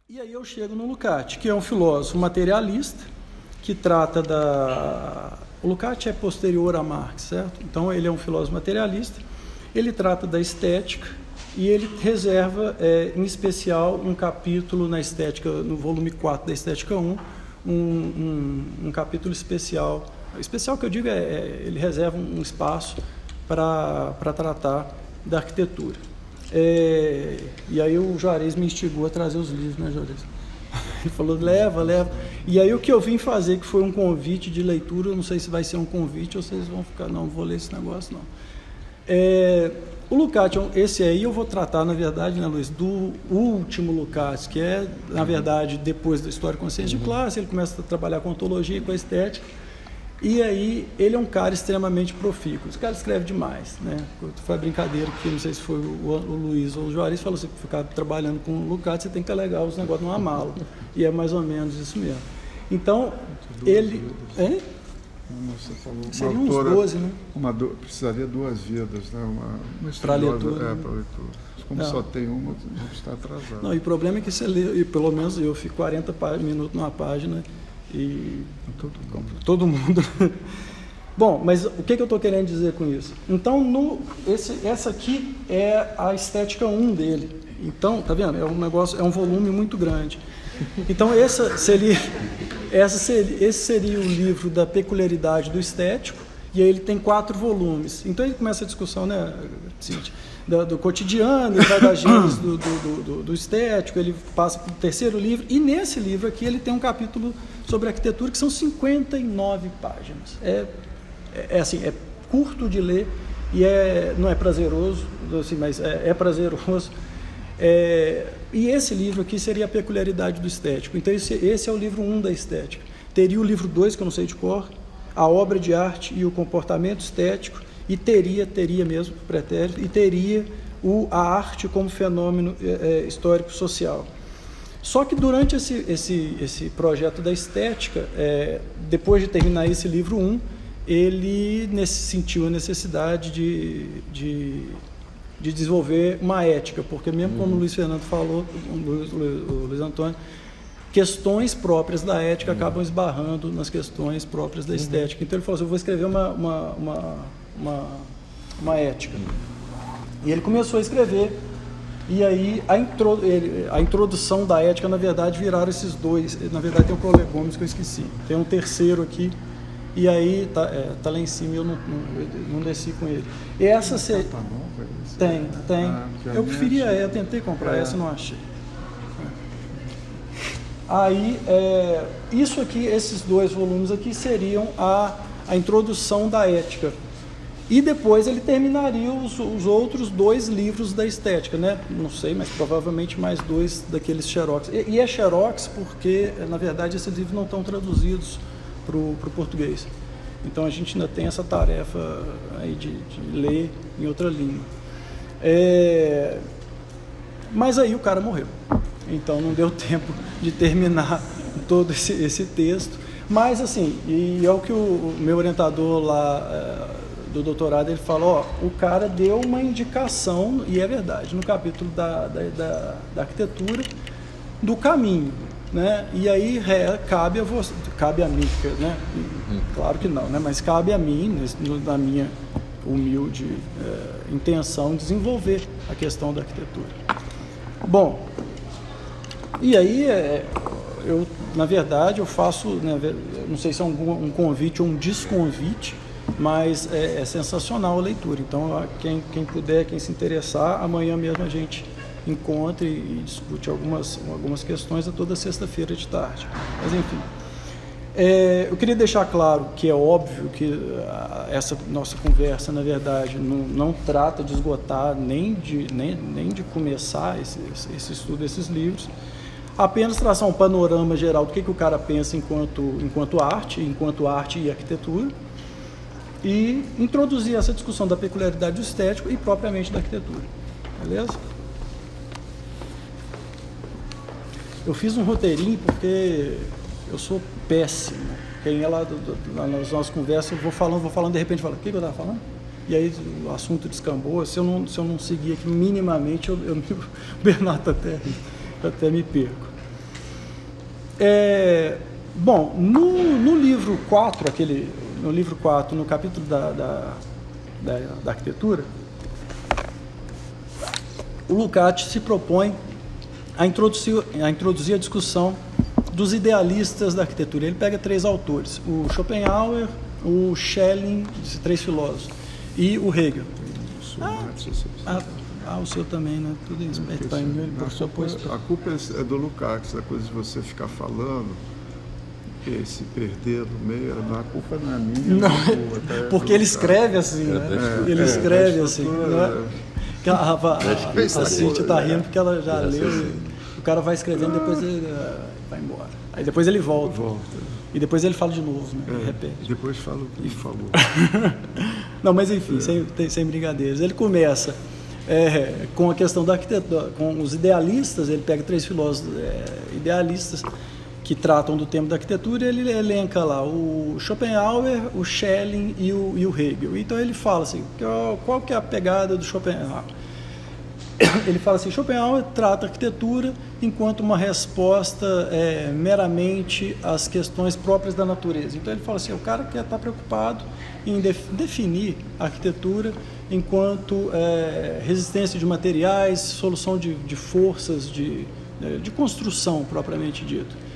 E aí eu chego no Lukács, que é um filósofo materialista, que trata da... O Lukács é posterior a Marx, certo? Então ele é um filósofo materialista, ele trata da estética e ele reserva, em especial, um capítulo na estética, no volume 4 da Estética 1, um capítulo especial. Especial que eu digo ele reserva um espaço para tratar da arquitetura. E aí o Juarez me instigou a trazer os livros, né, Juarez? Ele falou, leva. E aí o que eu vim fazer, que foi um convite de leitura, eu não sei se vai ser um convite ou vocês vão ficar, não vou ler esse negócio, não. O Lukács, esse aí eu vou tratar, na verdade, né, Luiz, do último Lukács, que é, na verdade, depois da história consciente de classe, ele começa a trabalhar com ontologia, com a estética, e aí ele é um cara extremamente profícuo. Esse cara escreve demais, né? Foi a brincadeira que, não sei se foi o Luiz ou o Juarez, falou assim, ficar trabalhando com o Lukács, você tem que legar os negócios numa mala. E é mais ou menos isso mesmo. Então, ele... Hein? Você falou, seria uns autora, 12, né? Precisaria 2 vidas, né? Uma para a leitura. Para a leitura. Como só tem uma, a gente está atrasado. Não, e o problema é que você lê, e pelo menos eu fico 40 minutos numa página e todo mundo. Bom, mas o que eu estou querendo dizer com isso? Então, essa aqui é a estética 1 dele. Então, tá vendo? É um negócio, é um volume muito grande. Então, esse seria o livro da peculiaridade do estético, e aí ele tem 4 volumes. Então, ele começa a discussão, né, Cíntia, do cotidiano, ele vai da gênese do estético, ele passa para o 3º livro, e nesse livro aqui ele tem um capítulo sobre arquitetura, que são 59 páginas. Assim, é curto de ler, e não é prazeroso, assim, mas é prazeroso. E esse livro aqui seria a peculiaridade do estético. Então, esse é o livro 1 da estética. Teria o livro 2, que eu não sei de cor, a obra de arte e o comportamento estético, e teria mesmo, pretérito, e teria a arte como fenômeno histórico-social. Só que durante esse projeto da estética, depois de terminar esse livro 1, ele sentiu a necessidade de desenvolver uma ética, porque mesmo como o Luiz Fernando falou, o Luiz Antônio, questões próprias da ética acabam esbarrando nas questões próprias da estética. Então ele falou assim, eu vou escrever uma ética. E ele começou a escrever, e aí a introdução da ética, na verdade, viraram esses 2, na verdade tem um prolegômenos que eu esqueci, tem um 3º aqui, e aí tá lá em cima e eu não desci com ele. E essa tem. Eu preferia, eu tentei comprar essa e não achei. Aí, isso aqui, esses 2 volumes aqui seriam a introdução da ética. E depois ele terminaria os outros 2 livros da estética, né? Não sei, mas provavelmente mais 2 daqueles xerox. E é xerox porque, na verdade, esses livros não estão traduzidos para o português. Então a gente ainda tem essa tarefa aí de ler em outra língua. Mas aí o cara morreu. Então não deu tempo de terminar todo esse texto. Mas assim, e é o que o meu orientador lá do doutorado, ele falou, o cara deu uma indicação, e é verdade, no capítulo da arquitetura, do caminho. Né? E aí cabe a mim, né? Claro que não, né? Mas cabe a mim, na minha humilde intenção, desenvolver a questão da arquitetura. Bom, e aí na verdade eu faço, né, não sei se é um convite ou um desconvite, mas é sensacional a leitura. Então quem puder, quem se interessar, amanhã mesmo a gente encontre e discute algumas questões, toda sexta-feira de tarde. Mas enfim, eu queria deixar claro que é óbvio que essa nossa conversa, na verdade, não trata de esgotar nem de começar esse estudo desses livros, apenas traçar um panorama geral do que o cara pensa enquanto arte e arquitetura, e introduzir essa discussão da peculiaridade do estético e propriamente da arquitetura. Beleza? Eu fiz um roteirinho porque eu sou péssimo. Quem é lá nas nossas conversas, eu vou falando, de repente fala, o que eu estava falando? E aí o assunto descambou. Se eu não seguir aqui minimamente, o Bernardo até me perco. Bom, no livro 4, no capítulo da arquitetura, o Lukács se propõe a introduzir a discussão dos idealistas da arquitetura. Ele pega 3 autores, o Schopenhauer, o Schelling, 3 filósofos, e o Hegel. O seu também, né? Tudo isso. A culpa é do Lukács, a coisa de você ficar falando e se perder no meio, a culpa não é minha. Não, porque ele escreve assim, né? Ele escreve assim. A Cíntia está rindo porque ela já leu. O cara vai escrevendo, depois ele vai embora. Aí depois ele volta. E depois ele fala de novo, né? Ele repete. E depois fala o que falou. Não, mas enfim, sem brincadeiras. Ele começa com a questão da arquitetura, com os idealistas. Ele pega 3 filósofos idealistas que tratam do tema da arquitetura, e ele elenca lá o Schopenhauer, o Schelling e o Hegel. Então ele fala assim, qual que é a pegada do Schopenhauer? Ele fala assim, Schopenhauer trata a arquitetura enquanto uma resposta meramente às questões próprias da natureza. Então ele fala assim, o cara que está preocupado em definir a arquitetura enquanto resistência de materiais, solução de forças, de construção propriamente dito.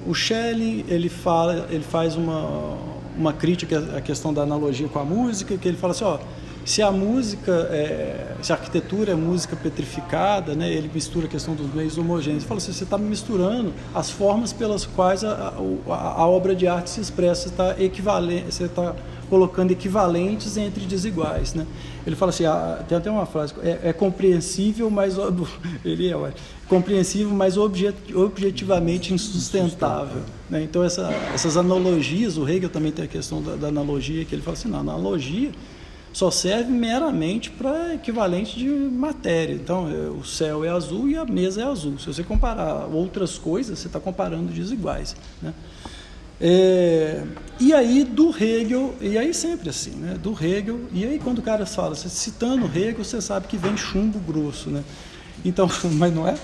O Schelling ele faz uma crítica à questão da analogia com a música, que ele fala assim, se a música, se a arquitetura é música petrificada, né, ele mistura a questão dos meios homogêneos. Ele fala assim, você está misturando as formas pelas quais a obra de arte se expressa, você está colocando equivalentes entre desiguais, né? Ele fala assim, tem até uma frase, é compreensível, mas compreensível, mas objetivamente insustentável, né? Então essas analogias, o Hegel também tem a questão da analogia, que ele fala assim, não, a analogia só serve meramente para equivalente de matéria. Então, o céu é azul e a mesa é azul. Se você comparar outras coisas, você está comparando desiguais, né? E aí do Hegel, e aí sempre assim, né? Do Hegel, e aí quando o cara fala, citando Hegel, você sabe que vem chumbo grosso, né? Então, mas não é?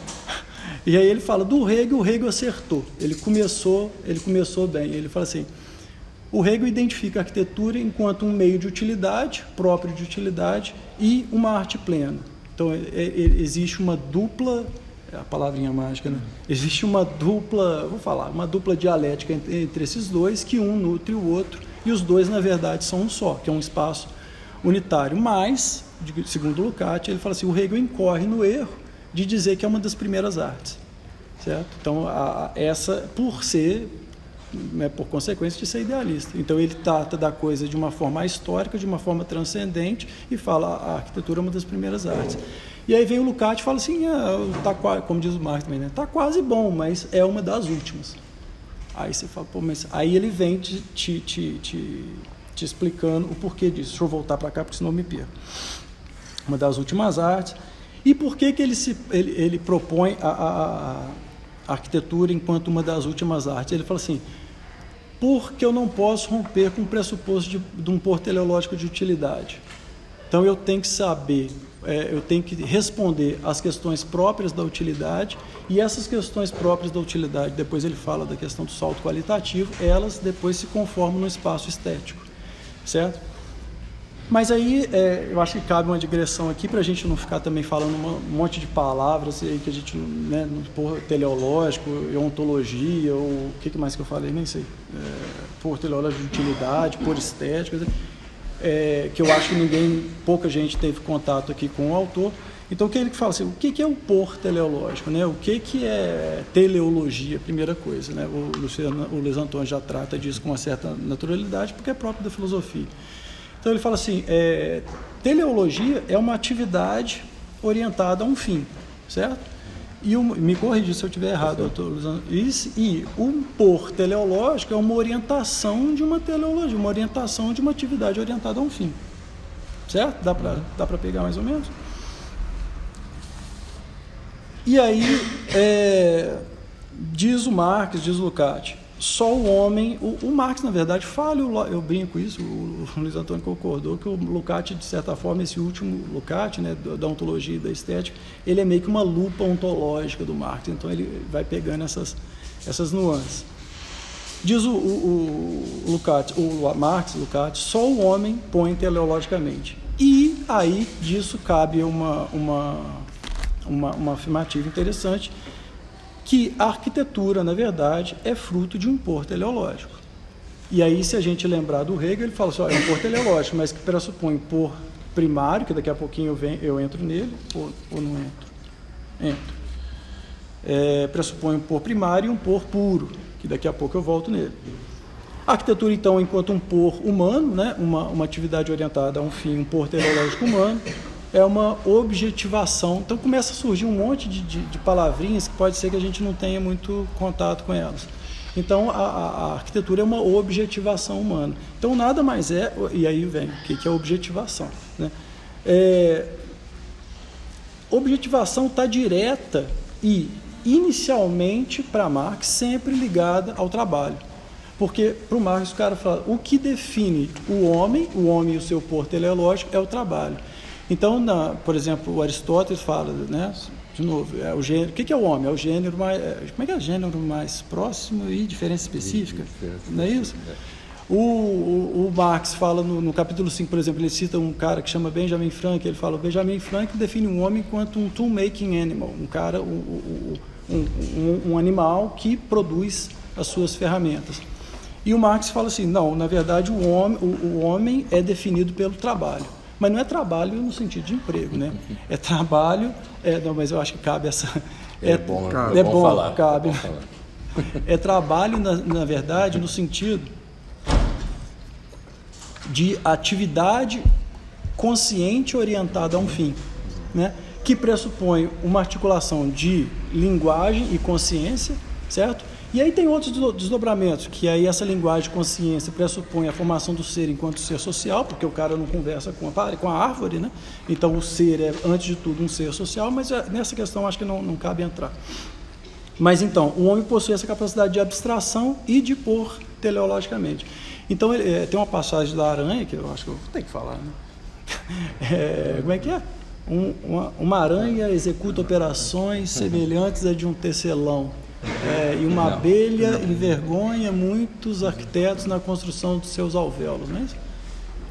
E aí ele fala, do Hegel, o Hegel acertou, ele começou bem, ele fala assim, o Hegel identifica a arquitetura enquanto um meio de utilidade, próprio de utilidade, e uma arte plena. Então, existe uma dupla, a palavrinha mágica, né? Existe uma dupla dialética entre esses dois, que um nutre o outro, e os dois, na verdade, são um só, que é um espaço unitário. Mas, segundo Lukács, ele fala assim, o Hegel incorre no erro de dizer que é uma das primeiras artes, certo? Então, essa, por consequência de ser idealista. Então ele trata da coisa de uma forma histórica, de uma forma transcendente, e fala a arquitetura é uma das primeiras artes. E aí vem o Lukács e fala assim, como diz o Marx também, né? Tá quase bom, mas é uma das últimas. Aí você fala, mas aí ele vem te explicando o porquê disso. Deixa eu voltar para cá, porque senão eu me perco. Uma das últimas artes. E por que ele propõe a arquitetura enquanto uma das últimas artes? Ele fala assim, porque eu não posso romper com o pressuposto de um pôr teleológico de utilidade. Então eu tenho que saber, eu tenho que responder às questões próprias da utilidade, e essas questões próprias da utilidade, depois ele fala da questão do salto qualitativo, elas depois se conformam no espaço estético, certo? Mas aí eu acho que cabe uma digressão aqui para a gente não ficar também falando um monte de palavras aí que a gente, né, por teleológico, ontologia, ou o que mais que eu falei, nem sei, por teleológico de utilidade, por estética, que eu acho que pouca gente teve contato aqui com o autor. Então, o que ele fala assim, o que é o por teleológico, né? O que é teleologia, primeira coisa, né? O Luiz Antônio já trata disso com uma certa naturalidade, porque é próprio da filosofia. Então ele fala assim, teleologia é uma atividade orientada a um fim, certo? E me corrija se eu estiver errado, doutor Luiz. E o por teleológico é uma orientação de uma teleologia, uma orientação de uma atividade orientada a um fim, certo? Dá para pegar mais ou menos? E aí, diz o Marx, diz o Lukács, só o homem, o Marx, na verdade, fala, eu brinco isso, o Luiz Antônio concordou, que o Lukács, de certa forma, esse último Lukács, né, da ontologia e da estética, ele é meio que uma lupa ontológica do Marx, então ele vai pegando essas nuances. Diz o Marx, Lukács, só o homem põe teleologicamente. E aí disso cabe uma afirmativa interessante, que a arquitetura, na verdade, é fruto de um pôr teleológico. E aí, se a gente lembrar do Hegel, ele fala assim, é um pôr teleológico, mas que pressupõe pôr primário, que daqui a pouquinho eu entro nele, ou não entro? Entro. Pressupõe um pôr primário e um pôr puro, que daqui a pouco eu volto nele. A arquitetura, então, enquanto um pôr humano, né, uma atividade orientada a um fim, um pôr teleológico humano, é uma objetivação. Então começa a surgir um monte de palavrinhas que pode ser que a gente não tenha muito contato com elas. Então a arquitetura é uma objetivação humana. Então nada mais é, e aí vem, o que é objetivação? Né? Objetivação está direta e inicialmente para Marx sempre ligada ao trabalho. Porque para o Marx o cara fala, o que define o homem e o seu pôr teleológico é o trabalho. Então, por exemplo, o Aristóteles fala, né, de novo, o gênero. O que é o homem? É o gênero mais. Como é que é o gênero mais próximo e diferença específica? Não é isso? O Marx fala no capítulo 5, por exemplo, ele cita um cara que chama Benjamin Franklin, ele fala, Benjamin Franklin define um homem enquanto um tool-making animal, um cara, um animal que produz as suas ferramentas. E o Marx fala assim, não, na verdade o homem é definido pelo trabalho. Mas não é trabalho no sentido de emprego, né? É trabalho... não, mas eu acho que cabe essa... Bom falar. Cabe. É trabalho, na verdade, no sentido de atividade consciente orientada a um fim, né? Que pressupõe uma articulação de linguagem e consciência, certo? E aí tem outros desdobramentos, que aí essa linguagem de consciência pressupõe a formação do ser enquanto ser social, porque o cara não conversa com a árvore, né? Então o ser é, antes de tudo, um ser social, mas nessa questão acho que não cabe entrar. Mas então, o homem possui essa capacidade de abstração e de pôr teleologicamente. Então tem uma passagem da Aranha, que eu acho que eu vou ter que falar, né? Como é que é? Uma aranha executa operações semelhantes a de um tecelão. E uma abelha envergonha muitos arquitetos na construção de seus alvéolos, né?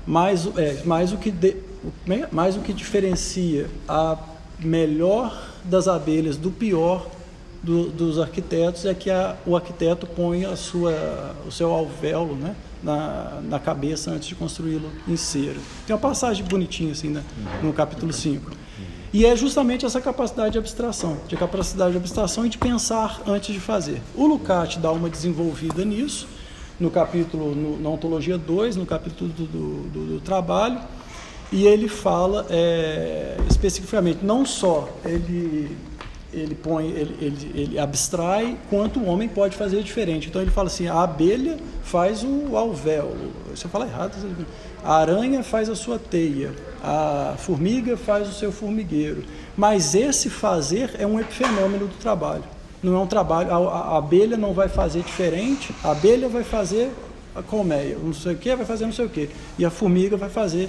Mas o que diferencia a melhor das abelhas do pior dos arquitetos é que o arquiteto põe o seu alvéolo, né, na cabeça antes de construí-lo em cera. Tem uma passagem bonitinha assim, né, no capítulo 5. E é justamente essa capacidade de abstração e de pensar antes de fazer. O Lukács dá uma desenvolvida nisso, no capítulo, na Ontologia 2, no capítulo do trabalho, e ele fala especificamente, não só ele abstrai, quanto o homem pode fazer diferente. Então ele fala assim, a abelha faz o alvéolo, você fala errado, a aranha faz a sua teia, a formiga faz o seu formigueiro, mas esse fazer é um epifenômeno do trabalho, não é um trabalho, a abelha não vai fazer diferente, a abelha vai fazer a colmeia, não sei o que, vai fazer não sei o que, e a formiga vai fazer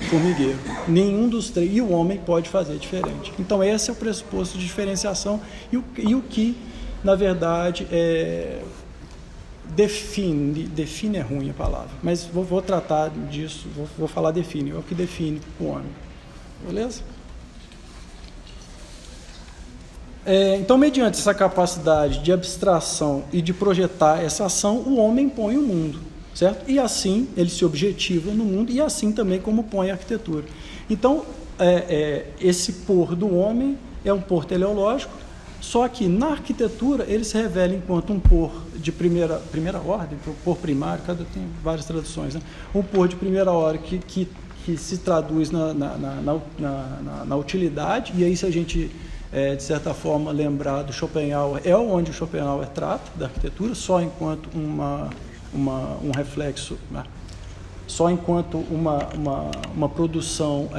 formigueiro, nenhum dos três, e o homem pode fazer diferente. Então esse é o pressuposto de diferenciação e o que, na verdade, define é ruim a palavra, mas vou tratar disso, vou falar define, é o que define o homem, beleza? Então, mediante essa capacidade de abstração e de projetar essa ação, o homem põe o mundo, certo? E assim ele se objetiva no mundo e assim também como põe a arquitetura. Então, esse pôr do homem é um pôr teleológico, só que na arquitetura ele se revela enquanto um pôr de primeira ordem, pôr primário, tem várias traduções, né? Um pôr de primeira ordem que se traduz na utilidade, e aí se a gente, de certa forma, lembrar do Schopenhauer, é onde o Schopenhauer trata da arquitetura, só enquanto um reflexo, né? Só enquanto uma produção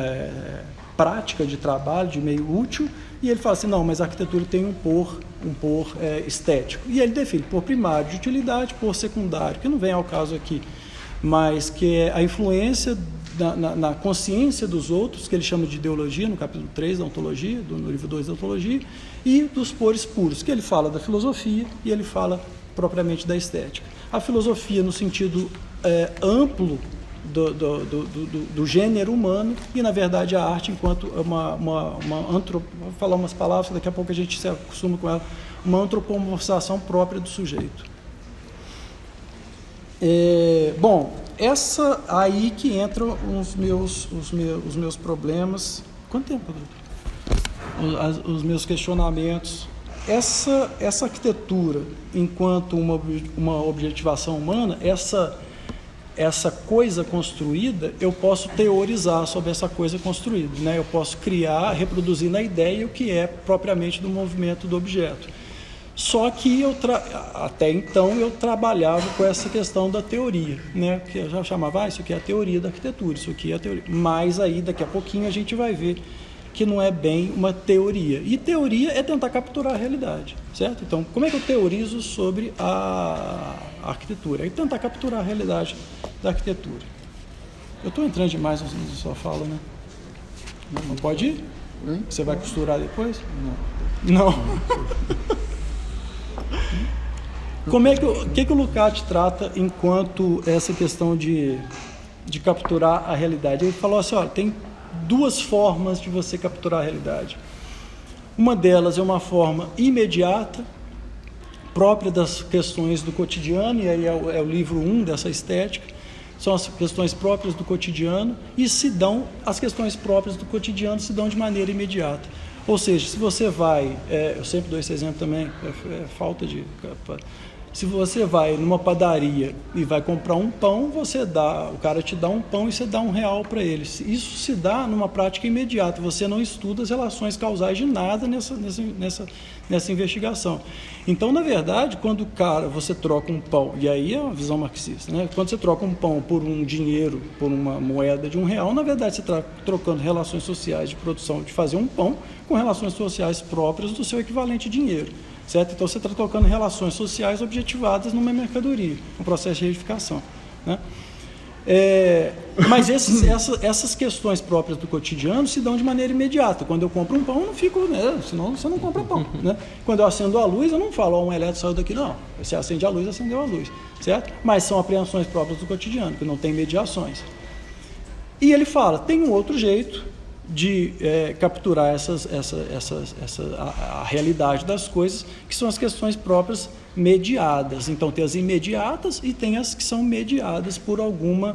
prática de trabalho, de meio útil, e ele fala assim, não, mas a arquitetura tem um por estético. E ele define por primário de utilidade, por secundário, que não vem ao caso aqui, mas que é a influência na consciência dos outros, que ele chama de ideologia, no capítulo 3 da ontologia, no livro 2 da ontologia, e dos pores puros, que ele fala da filosofia e ele fala propriamente da estética. A filosofia no sentido amplo do gênero humano e, na verdade, a arte enquanto vou falar umas palavras, daqui a pouco a gente se acostuma com ela, uma antropomorfização própria do sujeito. Bom, essa aí que entram os meus problemas. Quanto tempo, doutor? Os meus questionamentos. Essa arquitetura, enquanto uma objetivação humana, essa coisa construída, eu posso teorizar sobre essa coisa construída, né? Eu posso criar, reproduzir na ideia o que é propriamente do movimento do objeto. Só que até então eu trabalhava com essa questão da teoria, né? Que eu já chamava, isso aqui é a teoria da arquitetura, isso aqui é a teoria. Mas aí daqui a pouquinho a gente vai ver que não é bem uma teoria. E teoria é tentar capturar a realidade, certo? Então, como é que eu teorizo sobre a arquitetura? É tentar capturar a realidade da arquitetura. Eu estou entrando demais na sua fala, né? Não pode ir? Você vai costurar depois? Não. O que o Lukács trata enquanto essa questão de capturar a realidade? Ele falou assim, olha, tem duas formas de você capturar a realidade. Uma delas é uma forma imediata, própria das questões do cotidiano, e aí é o livro 1 dessa estética, são as questões próprias do cotidiano, e as questões próprias do cotidiano se dão de maneira imediata. Ou seja, se você vai, eu sempre dou esse exemplo também, falta de... Se você vai numa padaria e vai comprar um pão, o cara te dá um pão e você dá R$1 para ele. Isso se dá numa prática imediata, você não estuda as relações causais de nada nessa investigação. Então, na verdade, quando você troca um pão, e aí é uma visão marxista, né? Quando você troca um pão por um dinheiro, por uma moeda de R$1, na verdade você está trocando relações sociais de produção, de fazer um pão, com relações sociais próprias do seu equivalente dinheiro. Certo? Então, você está trocando relações sociais objetivadas numa mercadoria, um processo de reificação, né? Mas essas questões próprias do cotidiano se dão de maneira imediata. Quando eu compro um pão, eu não fico, né? Senão você não compra pão, né? Quando eu acendo a luz, eu não falo, um elétrico saiu daqui, não. Você acende a luz, acendeu a luz, certo? Mas são apreensões próprias do cotidiano, que não tem mediações. E ele fala, tem um outro jeito de capturar a realidade das coisas, que são as questões próprias mediadas. Então, tem as imediatas e tem as que são mediadas por algum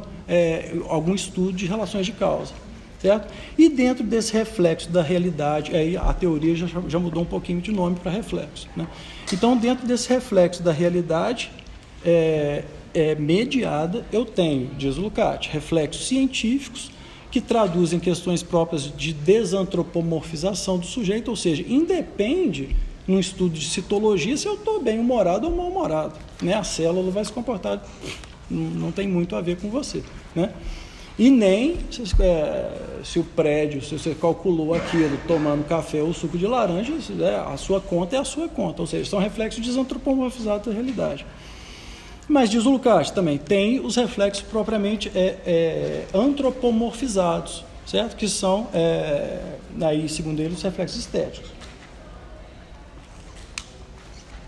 estudo de relações de causa, certo? E dentro desse reflexo da realidade, aí a teoria já mudou um pouquinho de nome para reflexo, né? Então, dentro desse reflexo da realidade mediada, eu tenho, diz Lukács, reflexos científicos, que traduzem questões próprias de desantropomorfização do sujeito, ou seja, independe, num estudo de citologia, se eu estou bem-humorado ou mal-humorado, né? A célula vai se comportar, não tem muito a ver com você, né? E nem se o prédio, se você calculou aquilo tomando café ou suco de laranja, a sua conta é a sua conta, ou seja, são reflexos desantropomorfizados da realidade. Mas, diz o Lukács também, tem os reflexos propriamente antropomorfizados, certo? Que são, aí, segundo ele, os reflexos estéticos.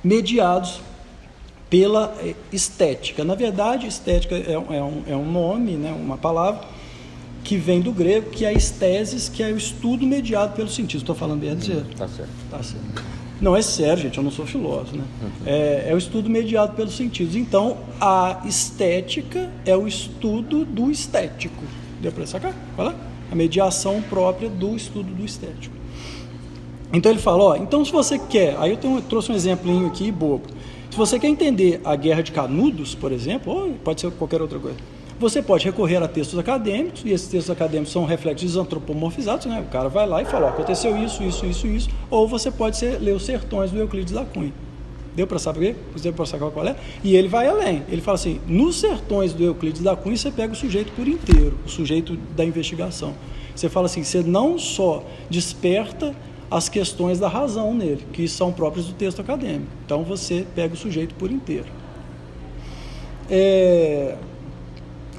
Mediados pela estética. Na verdade, estética é um nome, né, uma palavra, que vem do grego, que é a estesis, que é o estudo mediado pelo sentido. Estou falando bem a dizer? Está certo. Está certo. Não, é sério, gente, eu não sou filósofo, né? É o estudo mediado pelos sentidos. Então, a estética é o estudo do estético. Deu para sacar? Olha lá. A mediação própria do estudo do estético. Então, ele fala, então se você quer... Aí eu trouxe um exemplinho aqui, bobo. Se você quer entender a Guerra de Canudos, por exemplo, ou pode ser qualquer outra coisa, você pode recorrer a textos acadêmicos, e esses textos acadêmicos são reflexos antropomorfizados, né? O cara vai lá e fala, aconteceu isso, ou você pode ler os Sertões do Euclides da Cunha. Deu para saber? Deu para saber qual é? E ele vai além, ele fala assim, nos Sertões do Euclides da Cunha você pega o sujeito por inteiro, o sujeito da investigação. Você fala assim, você não só desperta as questões da razão nele, que são próprias do texto acadêmico. Então, você pega o sujeito por inteiro. E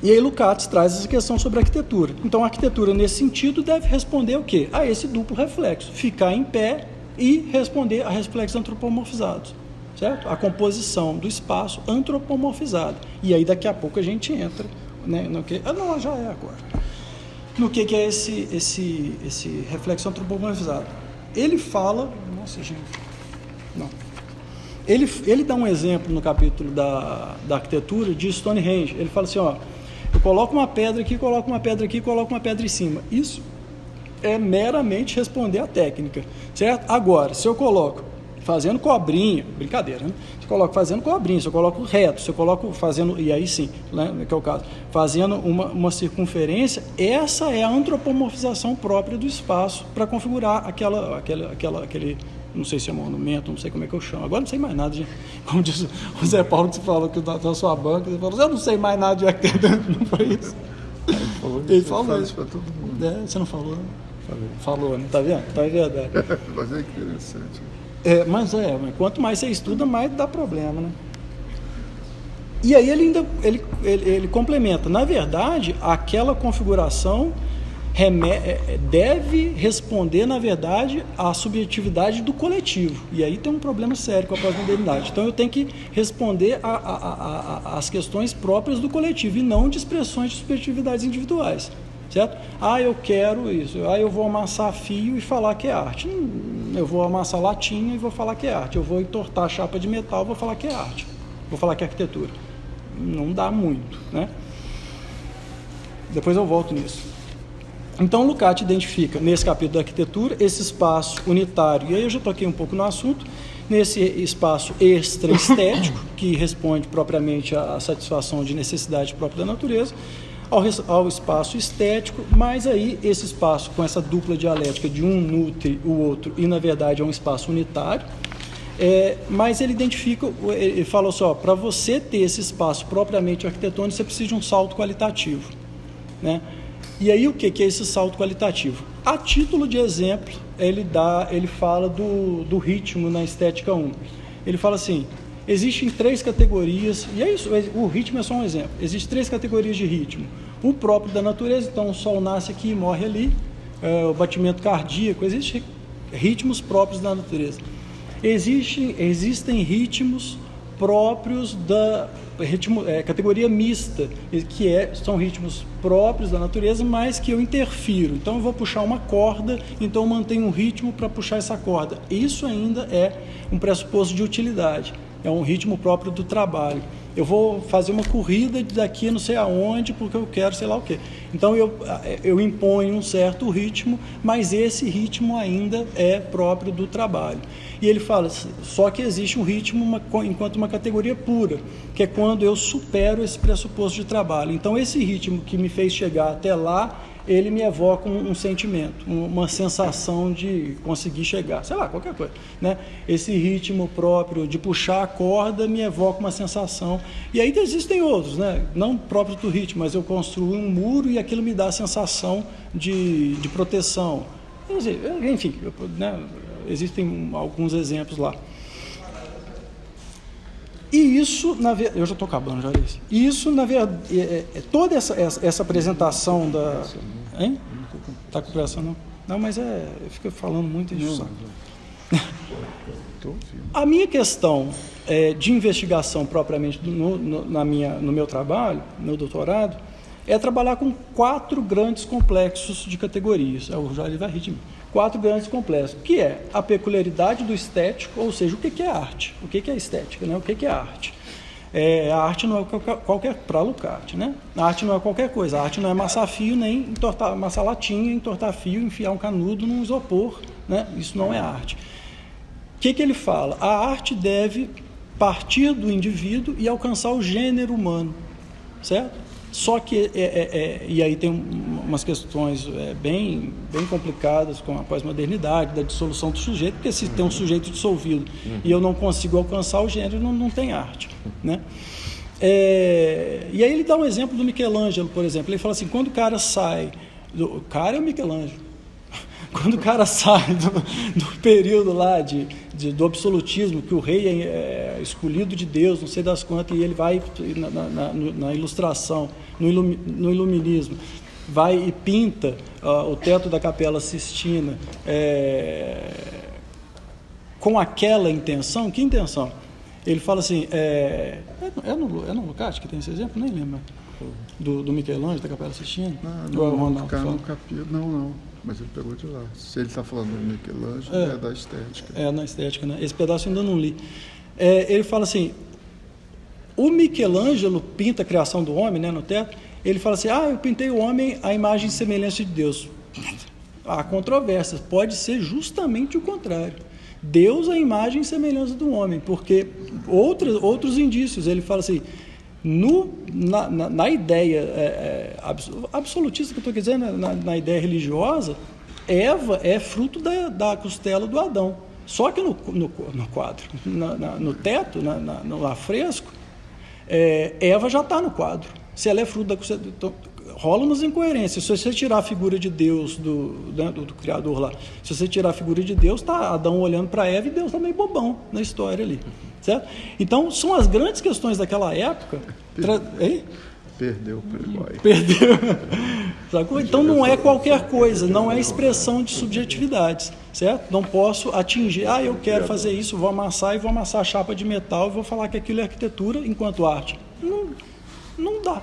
aí Lukács traz essa questão sobre a arquitetura. Então, a arquitetura, nesse sentido, deve responder o quê? A esse duplo reflexo. Ficar em pé e responder a reflexos antropomorfizados. Certo? A composição do espaço antropomorfizado. E aí, daqui a pouco, a gente entra, né, no que... não, já é agora. No que é esse reflexo antropomorfizado. Ele fala... Nossa, gente... Não. Ele dá um exemplo no capítulo da arquitetura de Stonehenge. Ele fala assim, ó, eu coloco uma pedra aqui, coloco uma pedra aqui, coloco uma pedra em cima. Isso é meramente responder à técnica, certo? Agora, se eu coloco fazendo cobrinha, brincadeira, né? Se eu coloco fazendo cobrinha, se eu coloco reto, se eu coloco fazendo, e aí sim, né, que é o caso, fazendo uma circunferência, essa é a antropomorfização própria do espaço para configurar aquele, não sei se é monumento, não sei como é que eu chamo, agora não sei mais nada, gente. Como diz o Zé Paulo, que você falou que da sua banca, ele falou, eu não sei mais nada de arquitetura, não foi isso? Ele falou isso para todo mundo. Você não falou, né? Falou, né? Tá vendo? Tá, é verdade. Mas é interessante. Mas quanto mais você estuda, mais dá problema, né? E aí ele complementa. Na verdade, aquela configuração deve responder, na verdade, à subjetividade do coletivo. E aí tem um problema sério com a pós-modernidade. Então eu tenho que responder às questões próprias do coletivo e não de expressões de subjetividades individuais. Certo? Eu quero isso. Eu vou amassar fio e falar que é arte. Eu vou amassar latinha e vou falar que é arte. Eu vou entortar chapa de metal e vou falar que é arte. Vou falar que é arquitetura. Não dá muito, né? Depois eu volto nisso. Então, Lukács identifica, nesse capítulo da arquitetura, esse espaço unitário. E aí eu já toquei um pouco no assunto. Nesse espaço extra-estético, que responde propriamente à satisfação de necessidade própria da natureza, ao espaço estético, mas aí esse espaço com essa dupla dialética de um nutre o outro e na verdade é um espaço unitário, mas ele identifica, ele fala só, para você ter esse espaço propriamente arquitetônico você precisa de um salto qualitativo, né? E aí o que é esse salto qualitativo? A título de exemplo, ele fala do ritmo na estética 1. Ele fala assim, existem 3 categorias, e é isso, o ritmo é só um exemplo. Existem 3 categorias de ritmo. O próprio da natureza, então o sol nasce aqui e morre ali, o batimento cardíaco, existem ritmos próprios da natureza. Existem ritmos próprios da categoria mista, que são ritmos próprios da natureza, mas que eu interfiro. Então eu vou puxar uma corda, então eu mantenho um ritmo para puxar essa corda. Isso ainda é um pressuposto de utilidade. É um ritmo próprio do trabalho. Eu vou fazer uma corrida daqui não sei aonde, porque eu quero sei lá o quê. Então eu imponho um certo ritmo, mas esse ritmo ainda é próprio do trabalho. E ele fala, só que existe um ritmo enquanto uma categoria pura, que é quando eu supero esse pressuposto de trabalho. Então esse ritmo que me fez chegar até lá, ele me evoca um sentimento, uma sensação de conseguir chegar, sei lá, qualquer coisa, né? Esse ritmo próprio de puxar a corda me evoca uma sensação. E aí existem outros, né? Não próprios do ritmo, mas eu construo um muro e aquilo me dá a sensação de proteção. Enfim, né? Existem alguns exemplos lá. E isso, eu já estou acabando, já disse. E isso, na verdade, toda essa apresentação da... Hein? Está com pressa, não? Não, mas fica falando muito isso. A minha questão de investigação propriamente no meu trabalho, no meu doutorado, é trabalhar com 4 grandes complexos de categorias. O Jorge vai rir de mim. 4 grandes complexos, que é a peculiaridade do estético, ou seja, o que é arte? O que é estética, né? O que é arte? A arte não é qualquer, para Lukács, né? A arte não é qualquer coisa. A arte não é amassar fio, nem amassar latinha, entortar fio, enfiar um canudo num isopor, né? Isso não é arte. O que ele fala? A arte deve partir do indivíduo e alcançar o gênero humano, certo? Só que, e aí tem umas questões bem complicadas com a pós-modernidade, da dissolução do sujeito, porque se tem um sujeito dissolvido e eu não consigo alcançar o gênero, não tem arte, né? E aí ele dá um exemplo do Michelangelo, por exemplo. Ele fala assim, quando o cara sai O cara é o Michelangelo. Quando o cara sai do período lá do absolutismo, que o rei é escolhido de Deus, não sei das quantas, e ele vai na ilustração, no iluminismo, vai e pinta o teto da Capela Sistina com aquela intenção. Que intenção? Ele fala assim, é no Lucati que tem esse exemplo? Nem lembro. Do Michelangelo, da Capela Sistina? Não, mas ele pegou de lá. Se ele está falando do Michelangelo, é da estética. É, na estética, né? Esse pedaço eu ainda não li. Ele fala assim, o Michelangelo pinta a criação do homem, né, no teto, ele fala assim, eu pintei o homem à imagem e semelhança de Deus. Há controvérsias, pode ser justamente o contrário. Deus é a imagem e semelhança do homem, porque outros indícios, ele fala assim, na ideia absolutista que eu estou dizendo, na ideia religiosa, Eva é fruto da costela do Adão. Só que no quadro, no teto, no afresco, Eva já está no quadro. Se ela é fruto da costela, então, rola umas incoerências. Se você tirar a figura de Deus do Criador lá, se você tirar a figura de Deus, está Adão olhando para Eva e Deus está meio bobão na história ali. Certo? Então, são as grandes questões daquela época. Perdeu o Playboy. Perdeu. Sacou? Então, não é qualquer coisa, não é expressão de subjetividades. Certo? Não posso atingir, eu quero fazer isso, vou amassar a chapa de metal e vou falar que aquilo é arquitetura enquanto arte. Não dá.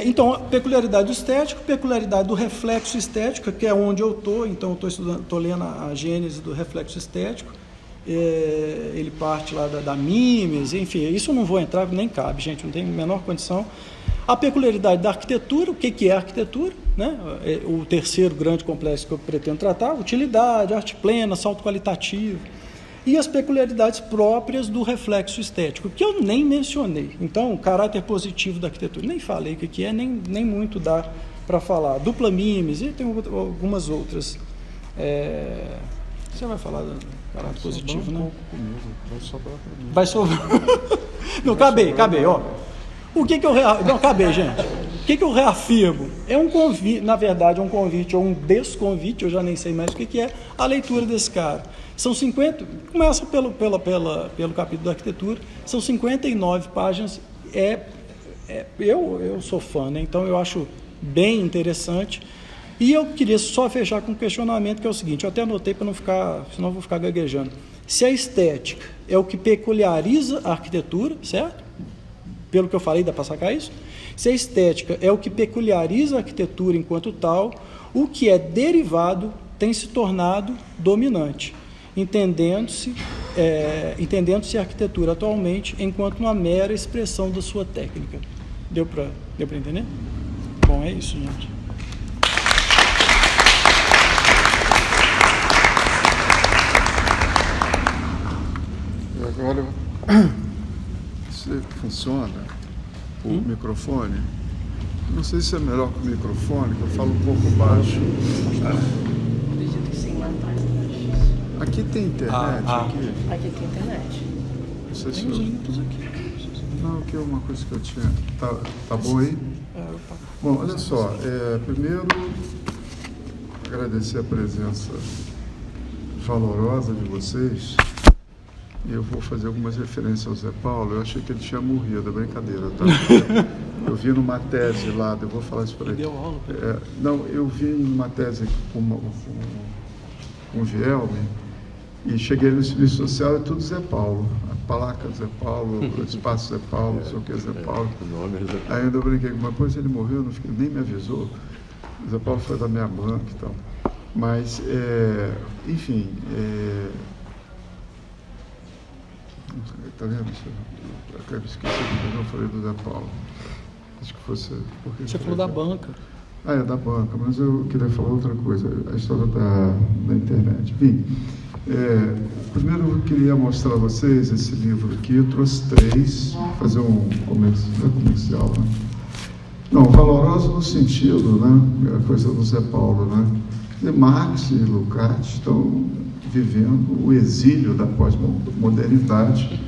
Então, a peculiaridade do estético, peculiaridade do reflexo estético, que é onde eu estou, então estou lendo a gênese do reflexo estético, ele parte lá da mimes, enfim, isso eu não vou entrar, nem cabe, gente, não tem a menor condição. A peculiaridade da arquitetura, o que é arquitetura, né? O terceiro grande complexo que eu pretendo tratar, utilidade, arte plena, salto qualitativo, e as peculiaridades próprias do reflexo estético, que eu nem mencionei. Então, o caráter positivo da arquitetura, nem falei o que é, nem muito dá para falar. Dupla mimes, e tem algumas outras. Você vai falar do caráter positivo, né? Vai sobrar para mim. Vai sobrar. Não, acabei, ó. O que eu reafirmo? Não, acabei, gente. O que eu reafirmo? É um convite, na verdade, é um convite ou um desconvite, eu já nem sei mais o que é, a leitura desse cara. São 50, começa pelo capítulo da arquitetura, são 59 páginas, eu sou fã, né? Então eu acho bem interessante. E eu queria só fechar com um questionamento que é o seguinte, eu até anotei para não ficar, senão eu vou ficar gaguejando. Se a estética é o que peculiariza a arquitetura, certo? Pelo que eu falei, dá para sacar isso? Se a estética é o que peculiariza a arquitetura enquanto tal, o que é derivado tem se tornado dominante, entendendo-se a arquitetura atualmente enquanto uma mera expressão da sua técnica. Deu para entender? Bom, é isso, gente. Agora, se funciona o microfone, não sei se é melhor que o microfone, que eu falo um pouco baixo. Acredito que sim, mas tá difícil. Aqui tem internet? Aqui tem internet. Não sei se Tem os links aqui. Não, que é uma coisa que eu tinha. Tá bom aí? Bom, olha só, primeiro agradecer a presença valorosa de vocês. Eu vou fazer algumas referências ao Zé Paulo. Eu achei que ele tinha morrido, é brincadeira, tá? Eu vi numa tese lá, eu vou falar isso para ele. Deu aula? Não, eu vi numa tese com o Vielme e cheguei no serviço social, é tudo Zé Paulo. A placa Zé Paulo, o espaço Zé Paulo, não sei o que Zé Paulo. Ainda eu brinquei com uma coisa, ele morreu, nem me avisou. O Zé Paulo foi da minha banca e tal. Mas, enfim... Está vendo? Eu esqueci que eu falei do Zé Paulo. Acho que fosse... Você falou da banca. É da banca, mas eu queria falar outra coisa, a história da internet. Enfim, primeiro eu queria mostrar a vocês esse livro aqui, eu trouxe 3, fazer um comercial, né? Não, valoroso no sentido, né? A coisa do Zé Paulo, né? E Marx e Lukács estão vivendo o exílio da pós-modernidade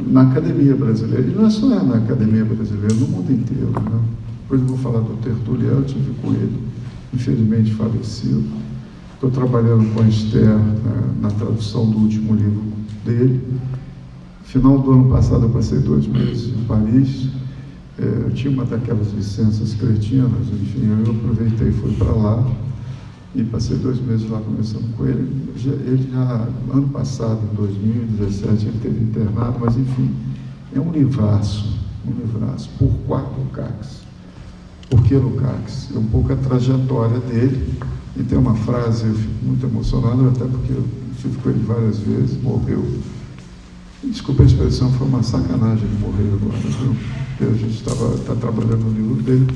na academia brasileira, e não é só na academia brasileira, no mundo inteiro. Né? Depois eu vou falar do Tertuliano, eu tive com ele, infelizmente falecido. Estou trabalhando com a Esther na tradução do último livro dele. Final do ano passado eu passei 2 meses em Paris. Eu tinha uma daquelas licenças cretinas, enfim, eu aproveitei e fui para lá e passei 2 meses lá conversando com ele. Ele já, ano passado, em 2017, ele teve internado, mas enfim, é um livraço, por 4 Lukács. Por que Lukács? É um pouco a trajetória dele, e tem uma frase, eu fico muito emocionado, até porque eu estive com ele várias vezes, morreu. Desculpa a expressão, foi uma sacanagem ele morrer agora, viu? Porque a gente está trabalhando no livro dele.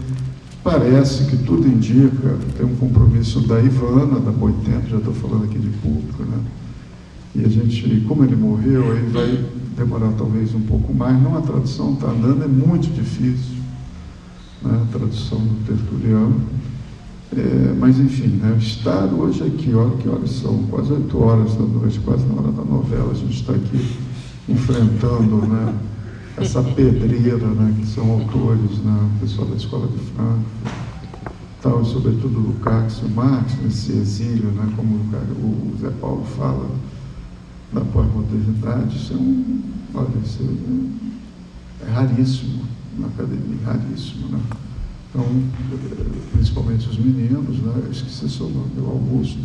Parece que tudo indica, tem um compromisso da Ivana, da Boitempo, já estou falando aqui de público, né? E a gente, como ele morreu, aí vai demorar talvez um pouco mais. Não, a tradução está andando, é muito difícil, né? A tradução do Tertuliano. Mas enfim, né? Estar hoje aqui, olha que horas são, quase 8 horas da noite, quase na hora da novela, a gente está aqui enfrentando, né, essa pedreira, né, que são autores, né, o pessoal da Escola de Frankfurt, tal, e sobretudo Lukács e Marx, nesse exílio, né, como o Zé Paulo fala, da pós-modernidade. Isso é raríssimo na academia, raríssimo, né? Então, principalmente os meninos, né, eu esqueci seu nome, o Augusto,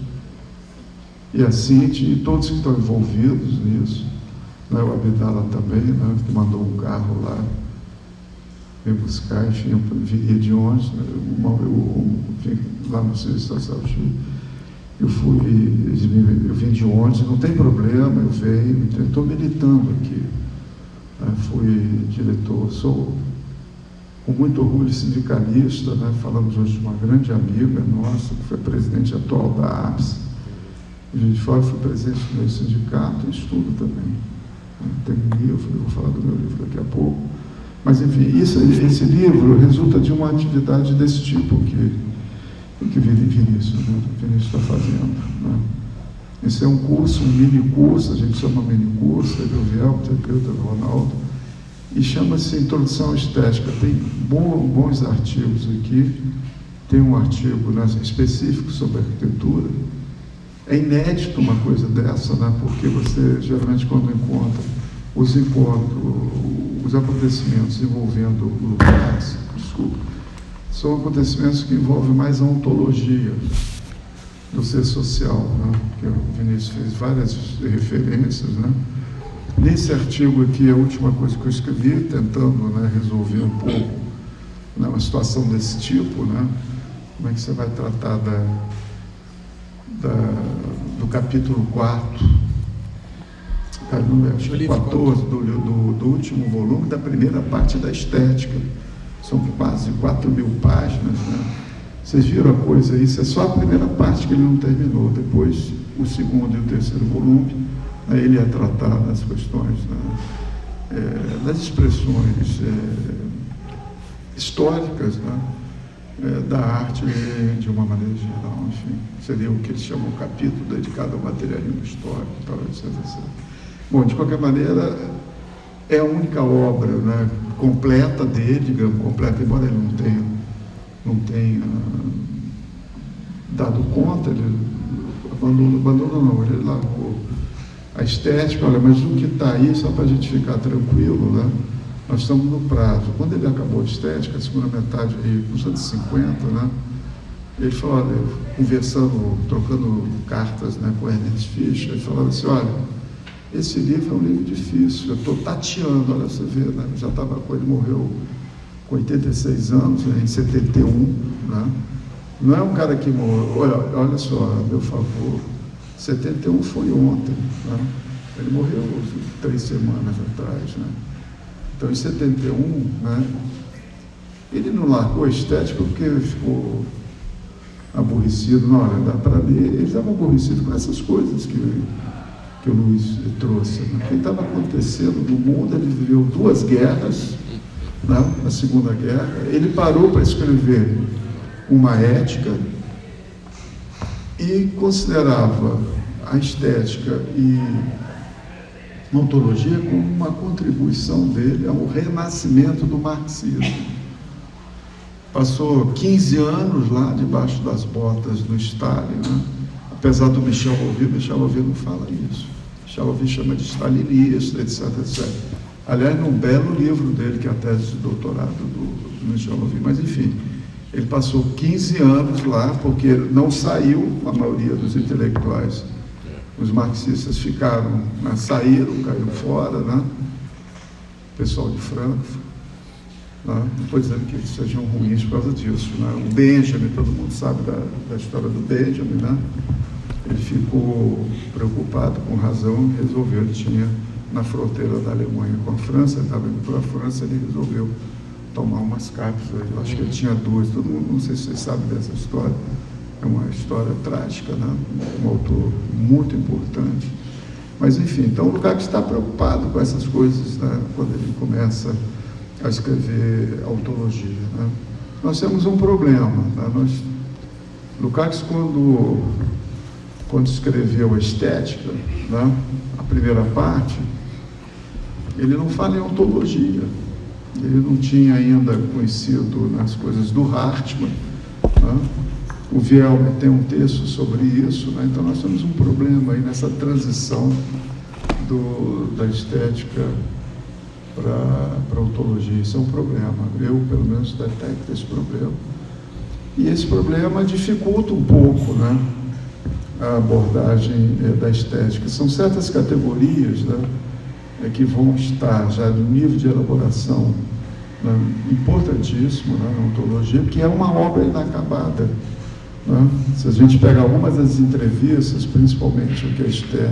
e a Cintia, e todos que estão envolvidos nisso, né, o Abdala também, né, que mandou um carro lá, me buscar, enfim, eu viria de ônibus, né, lá no Serviço Social Chile, eu vim de ônibus, não tem problema, eu venho, estou militando aqui, né, fui diretor, sou com muito orgulho sindicalista, né, falamos hoje de uma grande amiga nossa, que foi presidente atual da APS, de fora fui presidente do meu sindicato, estudo também. Tem um livro, eu vou falar do meu livro daqui a pouco. Mas, enfim, esse livro resulta de uma atividade desse tipo que Vinícius, né? O Vinícius está fazendo. Né? Esse é um curso, um mini-curso, a gente chama mini-curso, teve o Viel, teve o Ronaldo, e chama-se Introdução à Estética. Tem bons artigos aqui, tem um artigo, né, específico sobre arquitetura. É inédito uma coisa dessa, né? Porque você, geralmente, quando encontra os acontecimentos envolvendo o Lukács, são acontecimentos que envolvem mais a ontologia do ser social, né? Que o Vinícius fez várias referências, né? Nesse artigo aqui, a última coisa que eu escrevi, tentando, né, resolver um pouco, né, uma situação desse tipo, né? Como é que você vai tratar do capítulo 4, acho que 14, do último volume, da primeira parte da estética. São quase 4.000 páginas, né? Vocês viram a coisa aí? Isso é só a primeira parte que ele não terminou. Depois, o segundo e o terceiro volume, aí ele ia tratar das questões, né, das expressões históricas, né, da arte de uma maneira geral, enfim, seria o que eles chamam de capítulo dedicado ao materialismo histórico, tal, etc. Bom, de qualquer maneira, é a única obra, né, completa dele, digamos, completa, embora ele não tenha dado conta, ele abandonou não, ele largou a estética. Olha, mas o que está aí, só para a gente ficar tranquilo, né? Nós estamos no prazo. Quando ele acabou a estética, a segunda metade, aí, nos anos 50, né? Ele falou, olha, conversando, trocando cartas, né, com Ernest Fischer, ele falava assim, olha, esse livro é um livro difícil, eu estou tateando, olha, você vê, né? Já estava com ele, morreu com 86 anos, né, em 71, né? Não é um cara que morreu, olha só, a meu favor, 71 foi ontem, né? Ele morreu 3 semanas atrás, né? Então, em 71, né, ele não largou a estética porque ele ficou aborrecido. Não, olha, dá para ler. Ele estava aborrecido com essas coisas que o Luiz trouxe. Né? O que estava acontecendo no mundo, ele viveu 2 guerras, né? A Segunda Guerra. Ele parou para escrever uma ética e considerava a estética e uma ontologia como uma contribuição dele ao renascimento do marxismo. Passou 15 anos lá debaixo das botas do Stalin, né? Apesar do Michel Louvet não fala isso. Michel Louvet chama de stalinista, etc, etc. Aliás, num belo livro dele, que é a tese de doutorado do Michel Louvet, mas enfim, ele passou 15 anos lá, porque não saiu a maioria dos intelectuais. Os marxistas ficaram, né, saíram, caíram fora, né? O pessoal de Frankfurt, né? Não estou dizendo que eles sejam ruins por causa disso, né? O Benjamin, todo mundo sabe da história do Benjamin, né? Ele ficou preocupado, com razão, e resolveu, ele tinha na fronteira da Alemanha com a França, ele estava indo para a França, ele resolveu tomar umas cápsulas, eu acho que ele tinha 2, todo mundo, não sei se vocês sabem dessa história, é uma história trágica, né? Um autor muito importante, mas enfim, então o Lukács está preocupado com essas coisas, né? Quando ele começa a escrever autologia, né? Nós temos um problema, né? Lukács, quando escreveu a Estética, né? A primeira parte, ele não fala em ontologia, ele não tinha ainda conhecido nas coisas do Hartmann, né? O Vielmer tem um texto sobre isso, né? Então nós temos um problema aí nessa transição da estética para a ontologia. Isso é um problema, eu pelo menos detecto esse problema, e esse problema dificulta um pouco, né, a abordagem da estética. São certas categorias, né, que vão estar já no nível de elaboração, né, importantíssimo, né, na ontologia, que é uma obra inacabada, né? Se a gente pegar algumas das entrevistas, principalmente o que a Esther,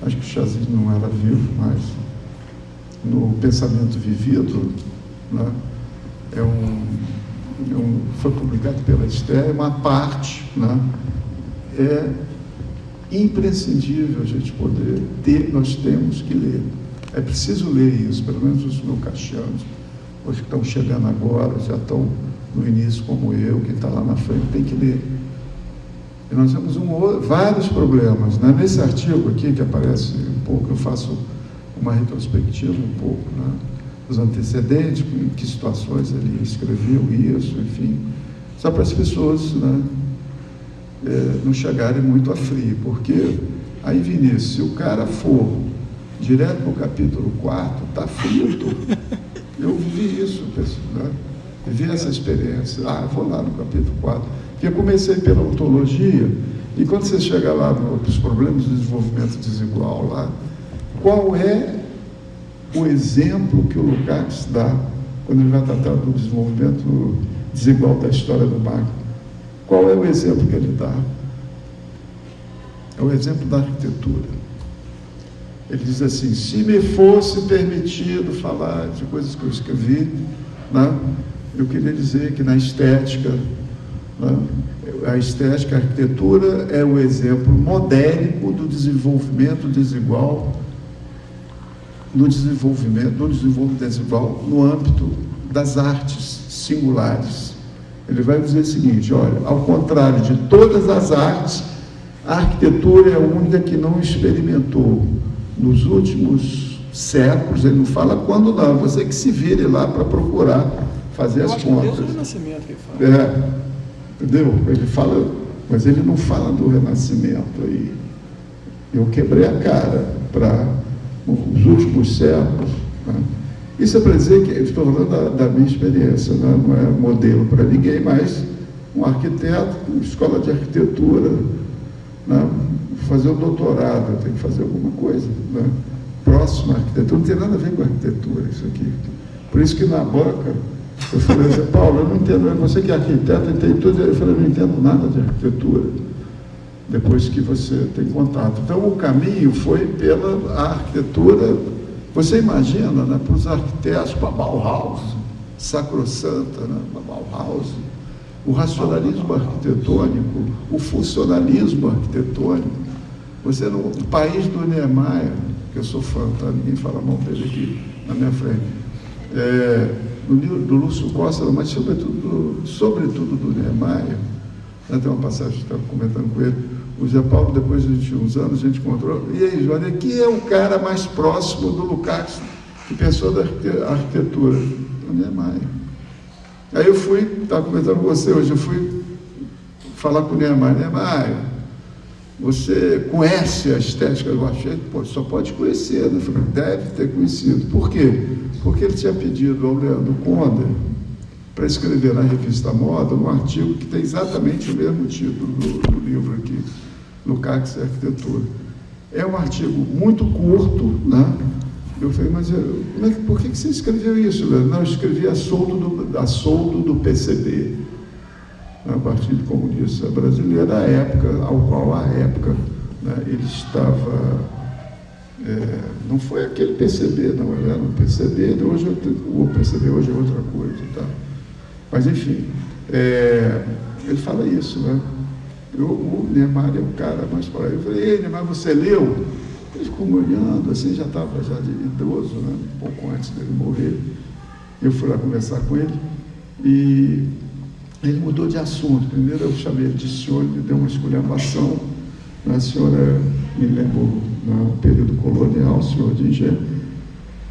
acho que o Chazin não era vivo, mas no Pensamento Vivido, né, foi publicado pela Esther, uma parte, né, é imprescindível a gente poder ter, nós temos que ler. É preciso ler isso, pelo menos os lucasianos, os que estão chegando agora, já estão no início como eu, quem está lá na frente, tem que ler. E nós temos vários problemas, né? Nesse artigo aqui, que aparece um pouco, eu faço uma retrospectiva um pouco, né, dos antecedentes, em que situações ele escreveu isso, enfim, só para as pessoas, né, não chegarem muito a frio, porque aí, Vinícius, se o cara for direto para o capítulo 4, está frito. Eu vivi isso, né? Vivi essa experiência. Vou lá no capítulo 4, porque eu comecei pela ontologia, e quando você chega lá nos problemas de desenvolvimento desigual, lá, qual é o exemplo que o Lukács dá quando ele vai tratar do desenvolvimento desigual da história do Marx? Qual é o exemplo que ele dá? É o exemplo da arquitetura. Ele diz assim: se me fosse permitido falar de coisas que eu escrevi, né, eu queria dizer que na estética, né, a estética, a arquitetura é o exemplo modélico do desenvolvimento desigual, do desenvolvimento desigual no âmbito das artes singulares. Ele vai dizer o seguinte: olha, ao contrário de todas as artes, a arquitetura é a única que não experimentou nos últimos séculos. Ele não fala quando não, você que se vire lá para procurar fazer as contas. Desde o Renascimento que ele fala. Entendeu? Ele fala, mas ele não fala do Renascimento aí. Eu quebrei a cara para os últimos séculos, né? Isso é para dizer que, estou falando da minha experiência, né? Não é modelo para ninguém, mas um arquiteto, escola de arquitetura, né? Fazer um doutorado, tem que fazer alguma coisa, né? Próximo à arquitetura, não tem nada a ver com arquitetura isso aqui. Por isso que na banca eu falei assim: Paulo, eu não entendo, você que é arquiteto, entende tudo. Eu falei: eu não entendo nada de arquitetura, depois que você tem contato. Então o caminho foi pela arquitetura. Você imagina, né, para os arquitetos, para Bauhaus, sacrossanta, né, para Bauhaus, o racionalismo arquitetônico, o funcionalismo arquitetônico. Você no país do Niemeyer, que eu sou fã, tá? Ninguém fala mal dele aqui na minha frente, no livro do Lúcio Costa, mas sobretudo do Niemeyer, né, tem uma passagem que eu estava comentando com ele, O Zé Paulo, depois de uns anos, a gente encontrou. E aí, Johnny, quem é o cara mais próximo do Lukács que pensou da arquitetura? O Niemeyer. Aí eu fui, estava comentando com você hoje, eu fui falar com o Niemeyer. Niemeyer, você conhece a estética do Archie? Pô, só pode conhecer, né? Eu falei, deve ter conhecido. Por quê? Porque ele tinha pedido ao Leandro Conde para escrever na revista Moda um artigo que tem exatamente o mesmo título do livro aqui, Lukács e Arquitetura. É um artigo muito curto, né? Eu falei, mas por que você escreveu isso, Leandro? Não, eu escrevi a soldo do PCB, né? Partido Comunista Brasileiro, a época ao qual, né, ele estava... não foi aquele PCB, não, ele era um PCB, o PCB hoje é outra coisa, tá? Mas, enfim, ele fala isso, né? O Niemeyer é o cara mais para aí. Eu falei, ei, Niemeyer, você leu? Ele ficou me olhando, assim, já estava já de idoso, né? Um pouco antes dele morrer. Eu fui lá conversar com ele e ele mudou de assunto. Primeiro eu chamei ele de senhor, ele deu uma esculhambação. A senhora, me lembro, no período colonial, senhor de engenho.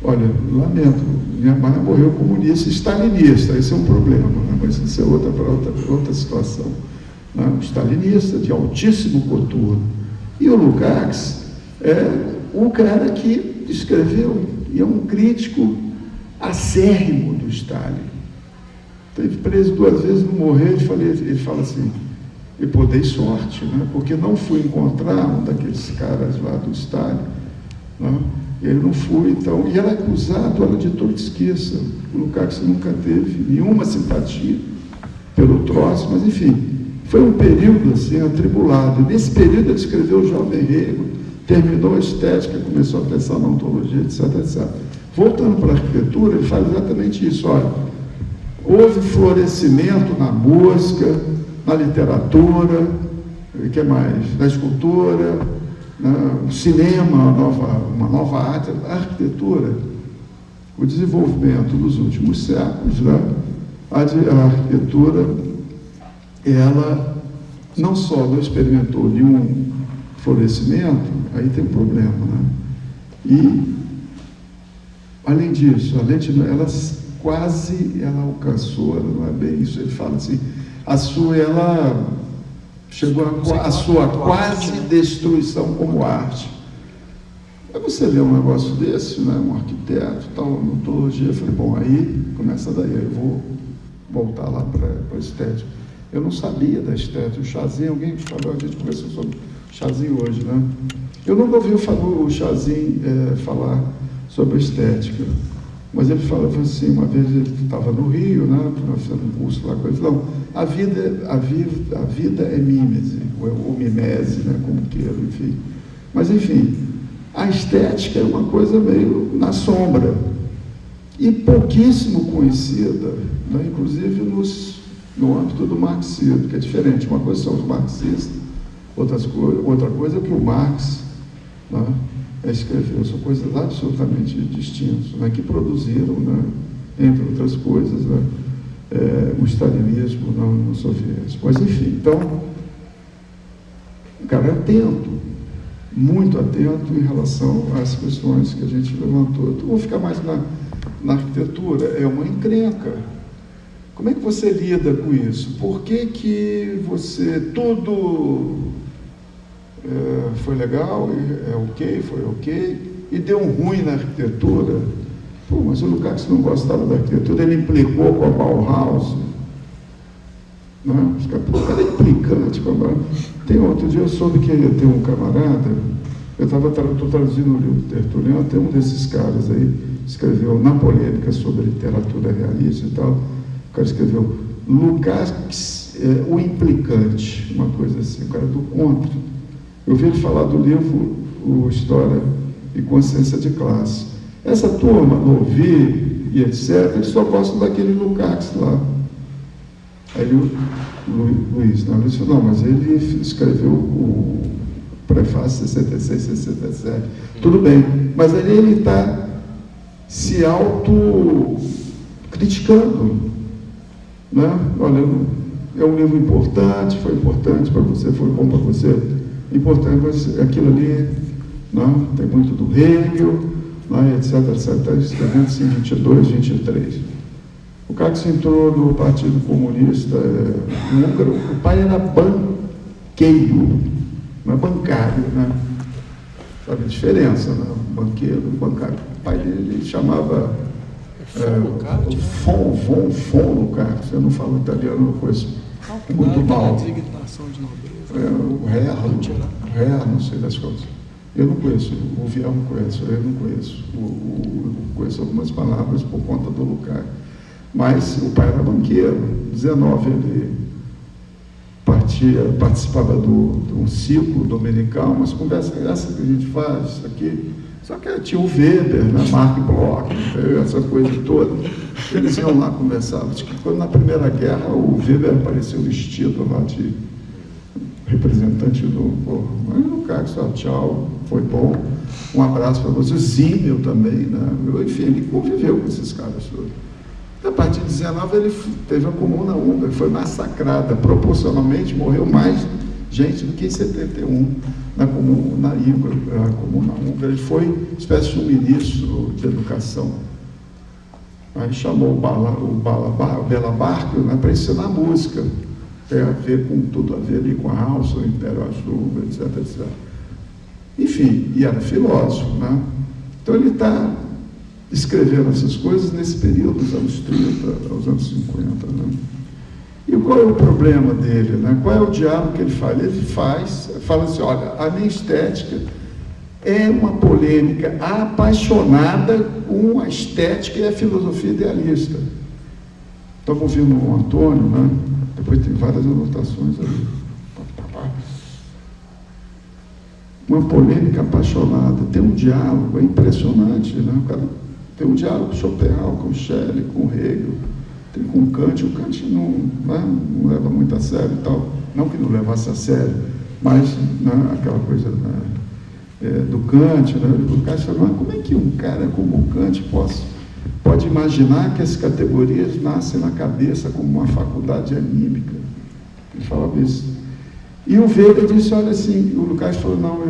Olha, lamento, Niemeyer morreu comunista e stalinista, esse é um problema, né? Mas isso é outra situação. Né? Um stalinista de altíssimo coturno. E o Lukács é o cara que escreveu, e é um crítico acérrimo do Stalin. Teve preso 2 vezes, não morreu, ele fala assim, e pô, dei sorte, né? Porque não fui encontrar um daqueles caras lá do Stalin, né? Ele não foi, então, e era acusado, era de trotskista. O Lukács nunca teve nenhuma simpatia pelo troço, mas enfim, foi um período assim, atribulado. E nesse período ele escreveu O Jovem Rego, terminou a estética, começou a pensar na ontologia, etc, etc. Voltando para a arquitetura, ele faz exatamente isso, olha, houve florescimento na música, na literatura, o que mais? Na escultura, no cinema, uma nova arte, a arquitetura, o desenvolvimento dos últimos séculos, né? A arquitetura, ela não só não experimentou nenhum florescimento, aí tem um problema, né? E, além disso, ela quase, ela alcançou, ela não é bem isso, ele fala assim, ela chegou a sua quase destruição como arte. Aí você lê um negócio desse, né, um arquiteto, tal, uma ontologia, eu falei, bom, aí começa daí, eu vou voltar lá para a estética. Eu não sabia da estética, o Chazin, alguém falou, a gente conversou sobre o Chazin hoje, né? Eu nunca ouvi o Chazin falar sobre a estética, mas ele falava assim, uma vez ele estava no Rio, né, fazendo um curso lá com ele, falou, a vida é mímese, ou mimese, né, como queira, enfim. Mas, enfim, a estética é uma coisa meio na sombra e pouquíssimo conhecida, né, inclusive no âmbito do marxismo, que é diferente. Uma coisa são os marxistas, outra coisa é o que o Marx, né, escreveu. São coisas absolutamente distintas, né, que produziram, né, entre outras coisas, né, o stalinismo na União Soviética. Mas, enfim, então, o cara é atento, muito atento em relação às questões que a gente levantou. Então, vou ficar mais na arquitetura, é uma encrenca. Como é que você lida com isso? Por que você, tudo foi legal, foi ok, e deu um ruim na arquitetura? Pô, mas o Lukács não gostava da arquitetura, ele implicou com a Bauhaus. Não, o cara é implicante. Tem outro dia eu soube que tem um camarada, eu estou traduzindo o livro do Tertuliano, tem um desses caras aí, escreveu na polêmica sobre literatura realista e tal, o cara escreveu Lukács, o implicante, uma coisa assim, o cara do contra. Eu vi ele falar do livro o História e Consciência de Classe. Essa turma, Novi e etc., eles só gostam daquele Lukács lá. Aí o Luiz falou, não, mas ele escreveu o prefácio 66, 67. Tudo bem, mas aí ele está se auto-criticando. Né? Olha, é um livro importante, foi importante para você, foi bom para você. importante, mas aquilo ali, né, tem muito do Hegel, né, etc, está escrevendo assim, 22, 23. O Carlos entrou no Partido Comunista húngaro, o pai era banqueiro, não é bancário, né? Sabe a diferença, né? Banqueiro, bancário. O pai dele chamava Von Carlos. Eu não falo italiano, não conheço muito mal. O Herr, não sei das coisas. Eu não conheço, o Viel não conheço, eu não conheço. Conheço algumas palavras por conta do Lucar. Mas o pai era banqueiro, 19 ele participava de um ciclo dominical, umas conversas essa que a gente faz aqui, só que tinha o Weber, né, Mark Bloch, essa coisa toda, eles iam lá conversar. Acho que quando na Primeira Guerra o Weber apareceu vestido lá de representante do... Mas no caso, só tchau, foi bom, um abraço para você, Zimmel também, né? Enfim, ele conviveu com esses caras todos. A partir de 19 ele teve a Comuna Húngara, foi massacrada, proporcionalmente morreu mais gente do que em 71 na Comuna Húngara. Ele foi uma espécie de um ministro de educação. Aí chamou o Bela Barco, né, para ensinar música, tem a ver com tudo a ver ali com a House, o Império Azul, etc, etc. Enfim, e era filósofo, né? Então ele está escrevendo essas coisas nesse período, dos anos 30 aos anos 50, né? E qual é o problema dele, né? Qual é o diálogo que ele faz? Ele fala assim, olha, a minha estética é uma polêmica apaixonada com a estética e a filosofia idealista. Estamos ouvindo o Antônio, né? Depois tem várias anotações ali. Uma polêmica apaixonada, tem um diálogo, é impressionante, né? O cara tem um diálogo com Schopenhauer, com Schelling, com Hegel, tem com Kant. O Kant não leva muito a sério e tal, não que não levasse a sério, mas né, aquela coisa do Kant, né? O Kant fala, mas como é que um cara como o Kant pode imaginar que as categorias nascem na cabeça como uma faculdade anímica? Ele falava isso. E o Weber disse, olha assim, o Lucas falou, não,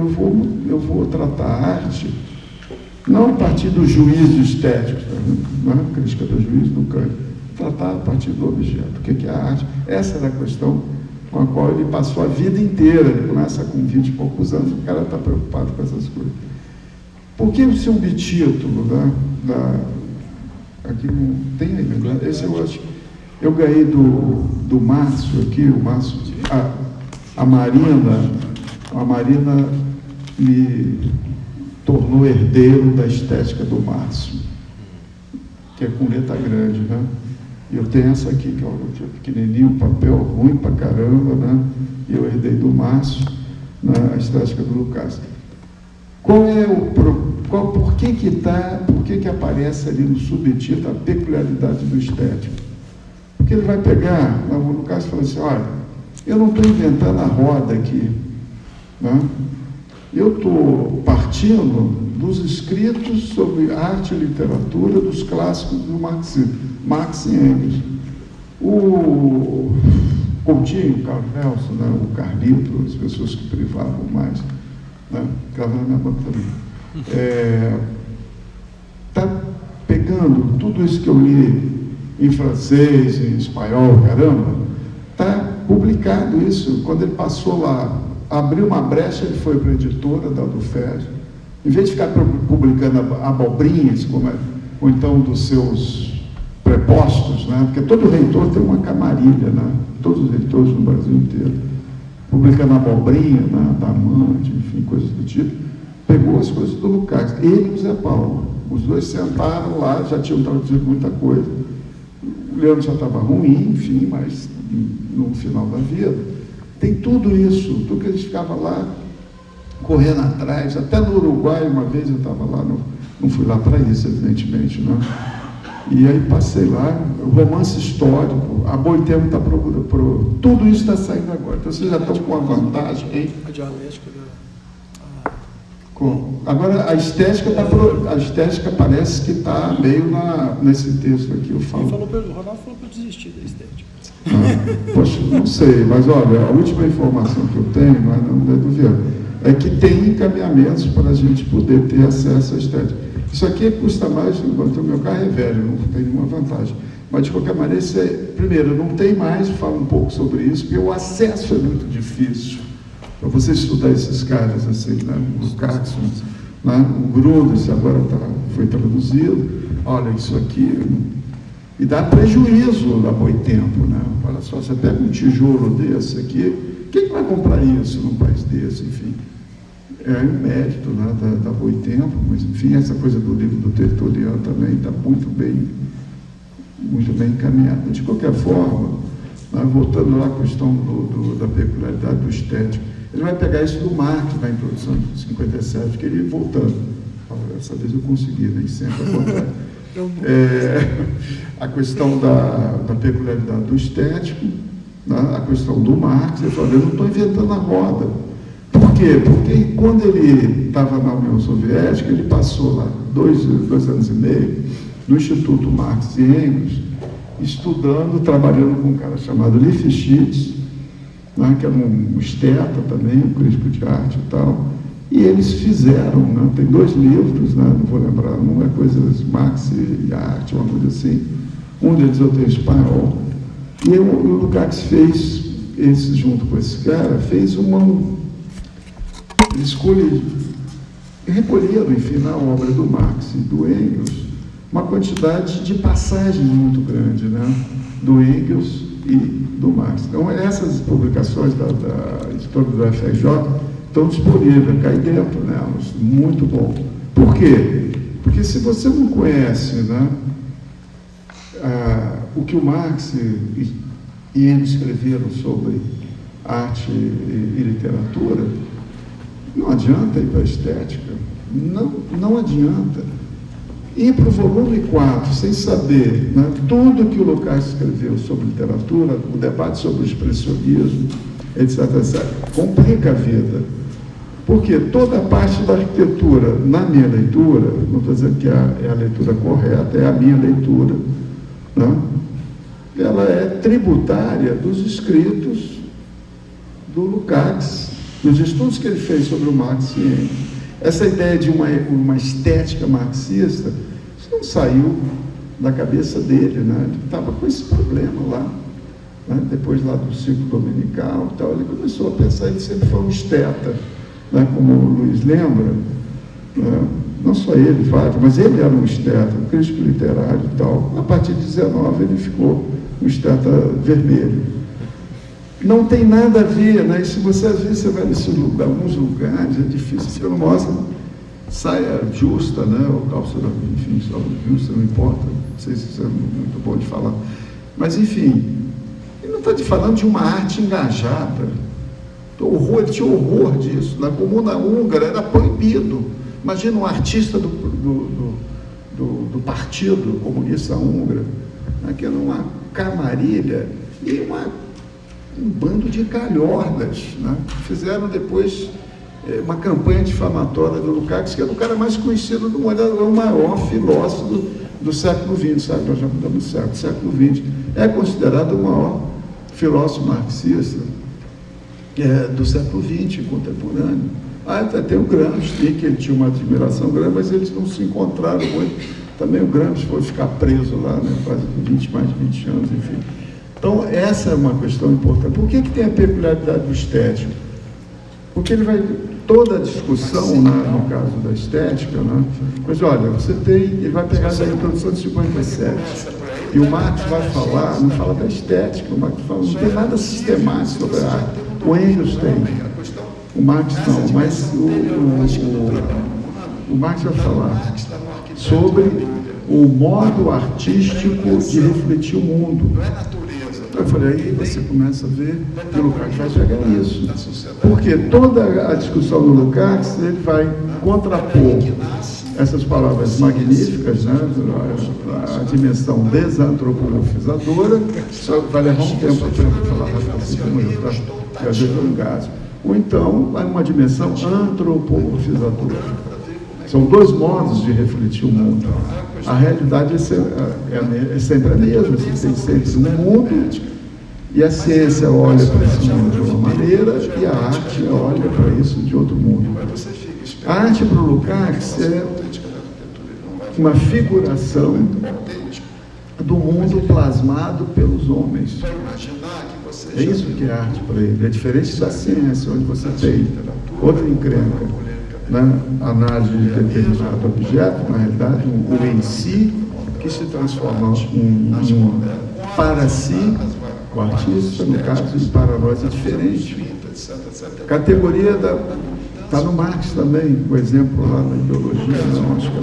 eu vou tratar a arte não a partir do juízo estético, não é a crítica do juízo do Kant, tratar a partir do objeto. O que é a arte? Essa era a questão com a qual ele passou a vida inteira. Ele começa com 20 e poucos anos, o cara está preocupado com essas coisas. Por que o subtítulo, né, aqui não tem aí, né? Esse eu acho. Eu ganhei do Márcio aqui, o Márcio, a Marina me tornou herdeiro da estética do Márcio, que é com letra grande, né? E eu tenho essa aqui, que é um pequenininho, um papel ruim pra caramba, né? E eu herdei do Márcio, a estética do Lucas. Por que aparece ali no subtítulo a peculiaridade do estético? Porque ele vai pegar, o Lucas fala assim, olha, eu não estou inventando a roda aqui, né? Eu estou partindo dos escritos sobre arte e literatura dos clássicos do marxismo, Marx e Engels. O Coutinho, o Carlos Nelson, né, o Carlito, as pessoas que privavam mais, né, ficava na minha banca também. Está pegando tudo isso que eu li em francês, em espanhol, caramba, está publicado isso. Quando ele passou lá, abriu uma brecha, ele foi para a editora da UFES, em vez de ficar publicando abobrinhas, ou então dos seus prepostos, né? Porque todo reitor tem uma camarilha, né? Todos os reitores no Brasil inteiro, publicando abobrinha, né? Da Amante, enfim, coisas do tipo, pegou as coisas do Lucas, ele e o Zé Paulo, os dois sentaram lá, já tinham traduzido muita coisa, o Leandro já estava ruim, enfim, mas no final da vida, tem tudo isso, tudo que eles ficavam lá, correndo atrás, até no Uruguai, uma vez eu estava lá, não fui lá para isso, evidentemente, né? E aí passei lá, romance histórico, a Boitempo está procurando, tudo isso está saindo agora, então vocês já estão com uma vantagem, hein? A dialética Agora, a estética parece que está meio nesse texto aqui, eu falo. O Ronaldo falou para desistir da estética. Poxa, não sei, mas olha, a última informação que eu tenho, mas não é do Viana, é que tem encaminhamentos para a gente poder ter acesso à estética. Isso aqui custa mais, o meu carro é velho, não tem nenhuma vantagem. Mas, de qualquer maneira, primeiro, não tem mais, falo um pouco sobre isso, porque o acesso é muito difícil. Para você estudar esses caras, assim, né? O Carson, né? O Grudas, agora foi traduzido. Olha, isso aqui... E dá prejuízo a Boitempo, né? Olha só, você pega um tijolo desse aqui, quem vai comprar isso num país desse, enfim? É um mérito, né, da Boitempo, mas, enfim, essa coisa do livro do Tertuliano também está muito bem encaminhada. De qualquer forma, né, voltando lá à questão da peculiaridade do estético, ele vai pegar isso do Marx, na introdução de 57, que ele voltando. Dessa vez eu consegui, nem sempre acontece. A questão da peculiaridade do estético, né, a questão do Marx, ele falou, eu não estou inventando a roda. Por quê? Porque quando ele estava na União Soviética, ele passou lá 2 anos e meio no Instituto Marx e Engels, estudando, trabalhando com um cara chamado Lifshitz, né, que era um esteta também, um crítico de arte e tal. E eles fizeram, né, tem 2 livros, né, não vou lembrar, um é Coisas Marx e Arte, uma coisa assim. Um deles eu tenho em espanhol. E o Lukács fez, junto com esse cara, fez ele escolheu, recolheram, enfim, na obra do Marx e do Engels, uma quantidade de passagens muito grande, né, do Engels e do Marx. Então, essas publicações da editora do FRJ estão disponíveis, cai dentro nelas, muito bom. Por quê? Porque se você não conhece, né, o que o Marx e ele escreveram sobre arte e literatura, não adianta ir para a estética, não adianta. Ir para o volume 4, sem saber, né, tudo que o Lukács escreveu sobre literatura, o debate sobre o expressionismo, etc., complica a vida. Porque toda a parte da arquitetura, na minha leitura, não estou dizendo que é a leitura correta, é a minha leitura, né, ela é tributária dos escritos do Lukács, dos estudos que ele fez sobre o Marx e Engels. Essa ideia de uma estética marxista, isso não saiu da cabeça dele, né? Ele estava com esse problema lá, né? Depois lá do ciclo dominical e tal, ele começou a pensar, ele sempre foi um esteta, né? Como o Luiz lembra, né? Não só ele, vários, mas ele era um esteta, um crítico literário e tal. A partir de 19 ele ficou um esteta vermelho. Não tem nada a ver, né? E se você, às vezes, você vai nesse lugar, alguns lugares, é difícil, você não mostra saia justa, né? Ou calça, enfim, só justa, não importa, não sei se isso é muito bom de falar. Mas, enfim, ele não está te falando de uma arte engajada. Ele tinha horror disso. Na Comuna Húngara era proibido. Imagina um artista do Partido Comunista Húngaro, né? Que era uma camarilha e um bando de calhordas, né? Fizeram depois uma campanha difamatória do Lukács, que era o cara mais conhecido do mundo, era o maior filósofo do século XX, sabe? Nós já mudamos de século XX. É considerado o maior filósofo marxista do século XX, contemporâneo. Até o Gramsci, que ele tinha uma admiração grande, mas eles não se encontraram muito. Também o Gramsci foi ficar preso lá, né? Quase mais de 20 anos, enfim. Então, essa é uma questão importante. Por que tem a peculiaridade do estético? Porque toda a discussão, né, no caso da estética, né, mas olha, ele vai pegar da introdução de 57, e o Marx vai falar, não fala da estética, o Marx fala, não tem nada sistemático sobre a arte. O Engels tem, o Marx não, mas o Marx vai falar sobre o modo artístico de refletir o mundo. Eu falei, aí você começa a ver que o Lukács vai pegar isso. Porque toda a discussão do Lukács, ele vai contrapor essas palavras magníficas, né? A dimensão desantropomorfizadora, só vai levar um tempo para falar assim como eu, tá? E às vezes eu engasgo. ou então vai uma dimensão antropomorfizadora. São dois modos de refletir o mundo. A realidade é sempre a mesma, você tem sempre um mundo, e a ciência olha para esse mundo de uma maneira, e a arte olha para isso de outro mundo. A arte para o Lukács é uma figuração do mundo plasmado pelos homens. É isso que é arte para ele. É diferente da ciência, onde você tem outra encrenca, né? Análise de determinado objeto, na realidade, o em si, que se transforma em para si, o artista, no caso, e para nós é diferente. Categoria está no Marx também, o exemplo lá na ideologia, acho que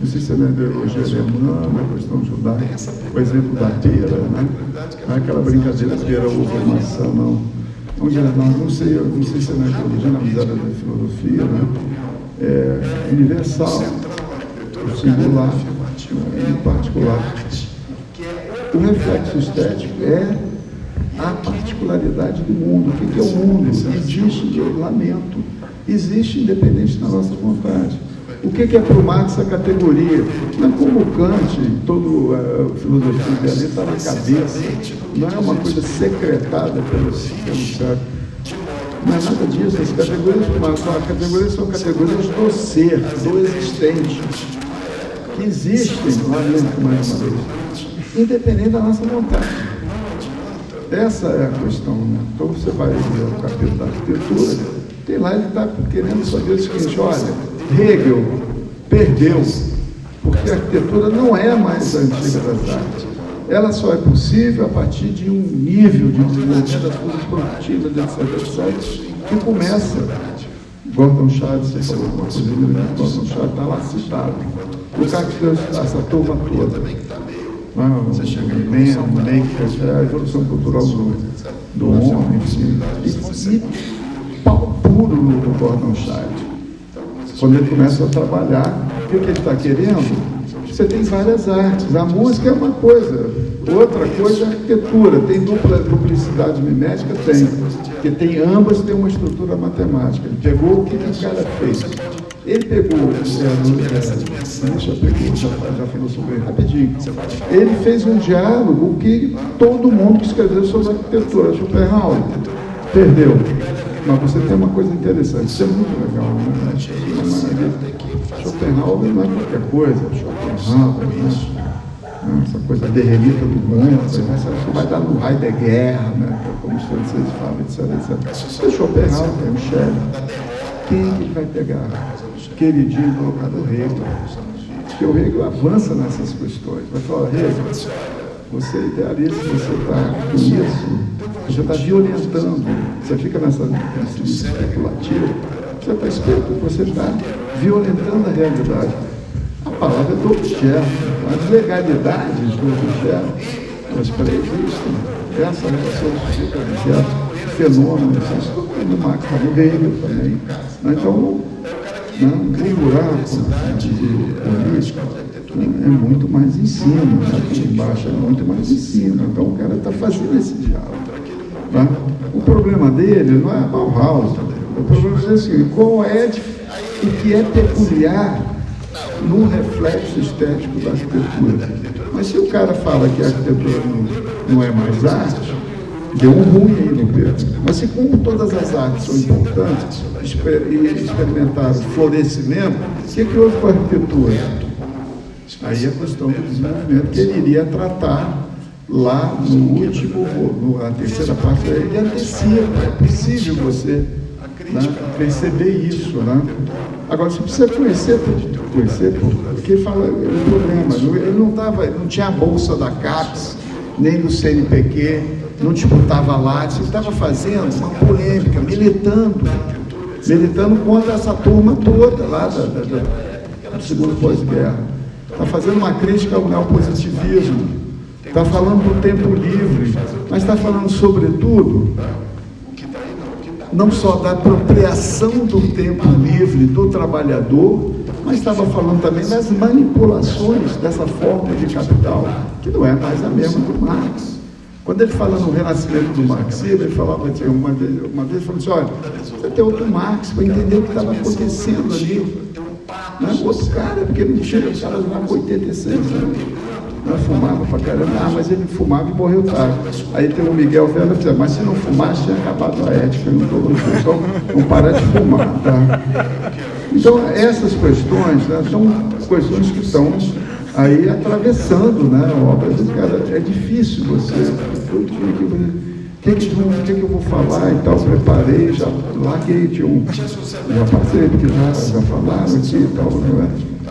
não sei se é na ideologia alemã, na questão judaica, o exemplo da pera, né? Não é aquela brincadeira pera, uva, maçã, não. Não sei se é na ideologia, na visada da filosofia, né? É universal, o singular e o particular. O reflexo estético é a particularidade do mundo. O que é o mundo? Existe, eu lamento, existe independente da nossa vontade. O que é para o Marx a categoria? Não é como Kant, toda a filosofia dele está na cabeça, não é uma coisa secretada pelo cérebro. Não é nada disso. As categorias são categorias do ser, do existente, que existem lá dentro, mais uma vez, independente da nossa vontade. Essa é a questão, né? Então você vai ver o capítulo da arquitetura, tem lá, ele está querendo saber o seguinte: olha, Hegel perdeu, porque a arquitetura não é mais a antiga das artes. Ela só é possível a partir de um nível de desenvolvimento das coisas produtivas, etc., que começa. Gordon Chad, você falou uma coisa, Gordon Chad está lá citado. O cara que deu essa turma toda. A evolução cultural do homem, enfim, e pau puro no Gordon Chad. Quando ele começa a trabalhar, o que ele está querendo? Você tem várias artes. A música é uma coisa, outra coisa é a arquitetura. Tem duplicidade mimética? Tem. Porque ambas têm uma estrutura matemática. Ele pegou o que o cara fez. Ele pegou, já falou sobre ele rapidinho. Ele fez um diálogo que todo mundo que escreveu sobre arquitetura, Schopenhauer, perdeu. Mas você tem uma coisa interessante, isso é muito legal, né? Schopenhauer não é qualquer coisa, Schopenhauer, né? Essa coisa derrelita do mundo, você vai dar no Heidegger, né? Como os franceses falam, etc. O Schopenhauer tem um chefe. Quem que ele vai pegar? Queridinho colocar no Hegel. Porque o Hegel avança nessas questões. Vai falar: Hegel, você é idealista, você está com isso, você está violentando, você fica nesse especulativo, você está violentando a realidade. A palavra é do objeto, as legalidades do objeto, elas preexistem. Essa relação do objeto, fenômeno, isso tudo é do Marx, do Hegel também. Então, o buraco de política é muito mais em cima, aqui embaixo é muito mais em cima. Então o cara está fazendo esse diálogo. Tá? O problema dele não é a Bauhaus, o problema é assim: qual é o que é peculiar no reflexo estético da arquitetura? Mas se o cara fala que a arquitetura não é mais arte, deu um ruim aí no Pedro. Mas se como todas as artes são importantes e experimentaram o florescimento, o que houve com a arquitetura? Aí a questão do desenvolvimento que ele iria tratar lá no último, na terceira parte, ele antecipa. É possível você, né, perceber isso, né? Agora, você precisa conhecer, porque ele fala o problema. Ele não tinha a bolsa da CAPES, nem do CNPq, não disputava Lattes, ele estava fazendo uma polêmica, militando contra essa turma toda lá do segundo pós-guerra. Está fazendo uma crítica ao neopositivismo, está falando do tempo livre, mas está falando, sobretudo, não só da apropriação do tempo livre do trabalhador, mas estava falando também das manipulações dessa forma de capital, que não é mais a mesma do Marx. Quando ele fala no renascimento do marxismo, ele falava assim, uma vez ele falou assim, olha, você tem outro Marx para entender o que estava acontecendo ali. Não é outro cara, porque ele tinha o cara lá com 86 anos. Não fumava pra caramba, mas ele fumava e morreu tarde. Aí tem o Miguel Velho, mas se não fumasse, tinha acabado a ética, então não parar de fumar, tá? Então, essas questões, né, são questões que estão aí atravessando, né, a obra do cara. É difícil você... O que eu vou falar e tal, preparei, já larguei, já passei, porque já falaram aqui e tal, não é?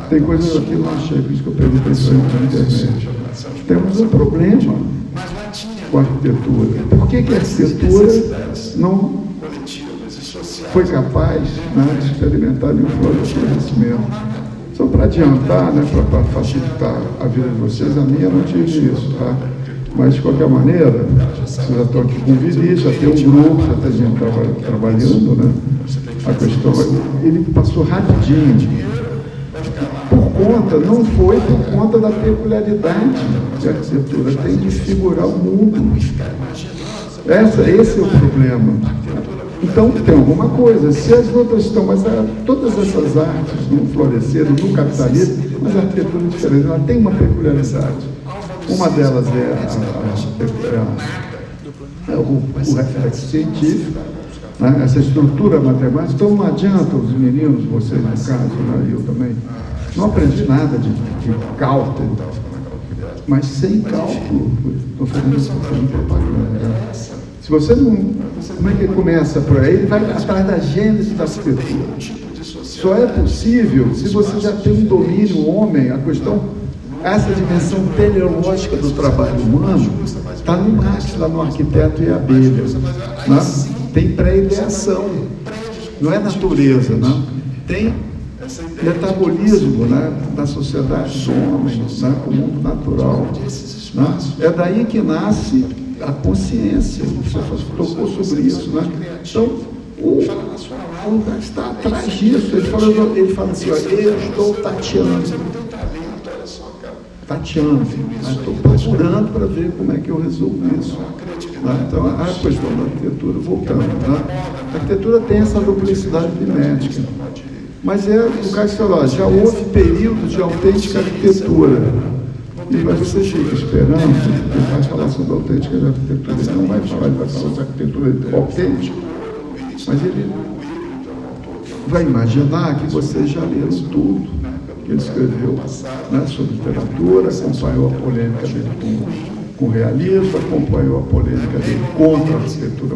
Tem coisas aqui lá, por isso que eu perguntei isso na internet. Temos um problema com a arquitetura. Por que a arquitetura não foi capaz, né, de experimentar nenhum florescimento? Só para adiantar, né, para facilitar a vida de vocês, a minha não tive isso, tá? Mas, de qualquer maneira, vocês já estão aqui com o Vinícius, já tem um grupo, já tem gente trabalhando, né? A questão, ele passou rapidinho. Não foi por conta da peculiaridade que a arquitetura tem de figurar o mundo. Esse é o problema. Então, tem alguma coisa. Se as outras estão, mas todas essas artes não floresceram no capitalismo, mas a arquitetura é diferente, ela tem uma peculiaridade. Uma delas é o reflexo científico, né? Essa estrutura matemática. Então, não adianta os meninos, vocês no caso, né? Eu também, não aprendi nada de cálculo, mas sem cálculo, estou fazendo propaganda. Se você não... Como é que ele começa por aí? Ele vai atrás da gênese da arquitetura. Só é possível se você já tem um domínio homem, a questão, essa dimensão teleológica do trabalho humano, está no Marx, lá no Arquiteto e a Abelha. Né? Tem pré-ideação, não é natureza, né? Tem metabolismo, né, da sociedade do homem, né, com o mundo natural. Né? É daí que nasce a consciência. Você tocou sobre isso. Né? Então, o Marx está atrás disso. Ele fala assim, ó, eu estou tateando. Estou procurando para ver como é que eu resolvo isso. Né? Então, a questão da arquitetura, voltando, né? A arquitetura tem essa duplicidade mimética. Mas o caso falou, já houve períodos de autêntica arquitetura. Mas você fica esperando, ele vai falar sobre a autêntica arquitetura. Ele não vai falar, ele vai falar sobre a arquitetura autêntica. Mas ele vai imaginar que vocês já leram tudo que ele escreveu, né, sobre literatura, acompanhou a polêmica dele com o realismo, acompanhou a polêmica dele contra a arquitetura,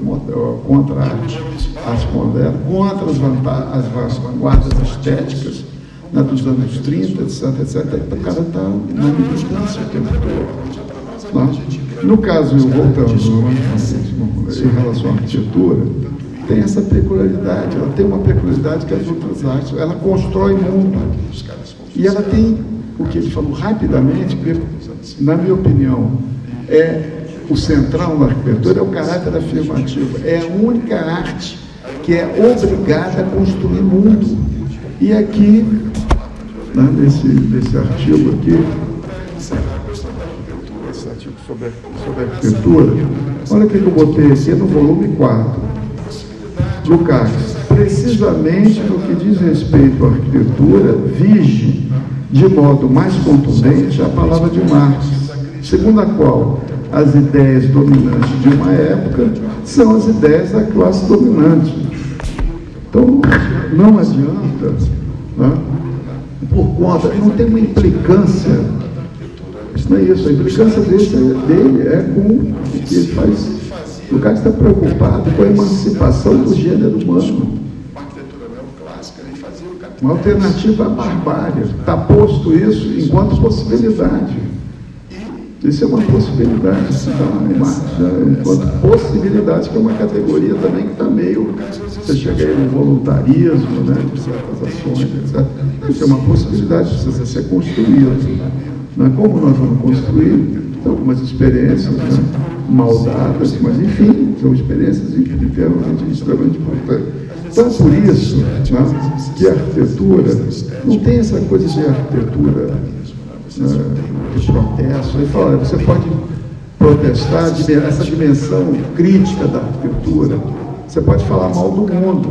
contra a arte moderna, contra as vanguardas estéticas, né, dos anos 30, etc. O cara está na militância o tempo todo. Né? No caso, voltando, em relação à arquitetura, tem essa peculiaridade, ela tem uma peculiaridade que as outras artes, ela constrói mundo. E ela tem, o que ele falou rapidamente, que, na minha opinião, o central na arquitetura é o caráter afirmativo. É a única arte que é obrigada a construir mundo. E aqui, né, nesse artigo aqui, esse artigo sobre arquitetura, olha o que eu botei aqui no volume 4, do Marx. Precisamente no que diz respeito à arquitetura, vige de modo mais contundente a palavra de Marx, segundo a qual as ideias dominantes de uma época são as ideias da classe dominante. Então, não adianta, né, por conta, não tem uma implicância, isso não é isso, a implicância dele é com o que ele faz. O cara está preocupado com a emancipação do gênero humano. Uma alternativa à barbárie. Está posto isso enquanto possibilidade. Isso é uma possibilidade, enquanto possibilidade, que é uma categoria também que está meio... Você chega aí no voluntarismo, né, de certas ações, etc. Isso é uma possibilidade, precisa ser construído. Né? Como nós vamos construir? Algumas experiências, né, mal dadas, mas enfim, são experiências extremamente importantes. Então, por isso, né, que a arquitetura não tem essa coisa de arquitetura de protesto. Ele fala, você pode protestar essa dimensão crítica da arquitetura. Você pode falar mal do mundo,